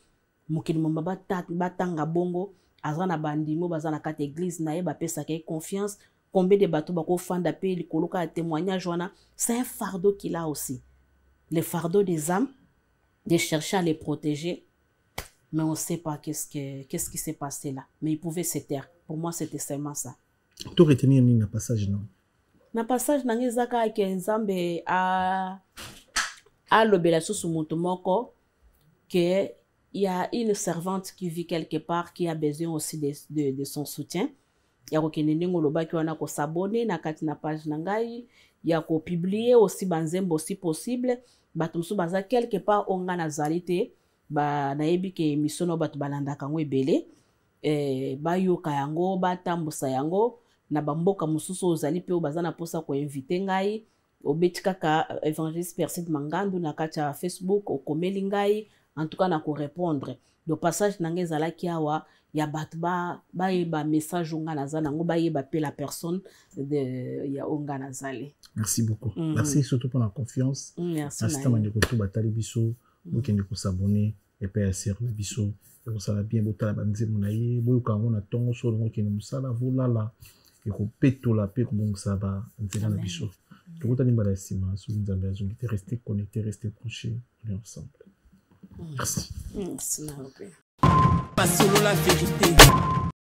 Mokili mamba batanga bongo, azana bandimo, bazana kate église nae, ba pesa ke confiance. Combien de bateaux bako fanda pe li koloka témoignage wana, c'est un fardeau qu'il a aussi. Le fardeau des âmes, de chercher à les protéger, mais on ne sait pas qu'est-ce qui s'est passé là. Mais il pouvait se taire. Pour moi, c'était seulement ça. Tu retenir ni na passage non. na passage na ngai zaka ke nzambe a lobela susu moto moko que il y a une servante qui vit quelque part qui a besoin aussi de son soutien. Ya ko kenende ngoloba ki wana ko s'abonner na kati na page na ngai, ya ko publier aussi banzembo si possible, bato musu baza quelque part onga na zalité, ba nayebi ke misono bato balandaka ngo ebele, bayoka yango, batambusa yango, na bamboka mususu ozali pe baza na posa ko inviter ngai, obeti kaka Evangeliste Perside Mangandu na kati ya Facebook, okomeli ngai, en tout cas na ko répondre. Le passage nangé zalaki awa ya bat ba yeba message onga nazana ngo ba yeba pe la personne de ya onga nazali. Merci beaucoup. Merci surtout pour la confiance. Merci. Merci tamani ko to batali biso, bokende ko s'abonner et pa ser na biso. Et ça va bien botala banzemo na ye, boyoka ngo na tongo so ngo kende musala volala et ko petola pe ko bon ça va nzela na biso. Tout tani mbala sima so nzambe azongi te rester connecté, rester branché, on est ensemble. Merci. Merci. Pas solo la vérité.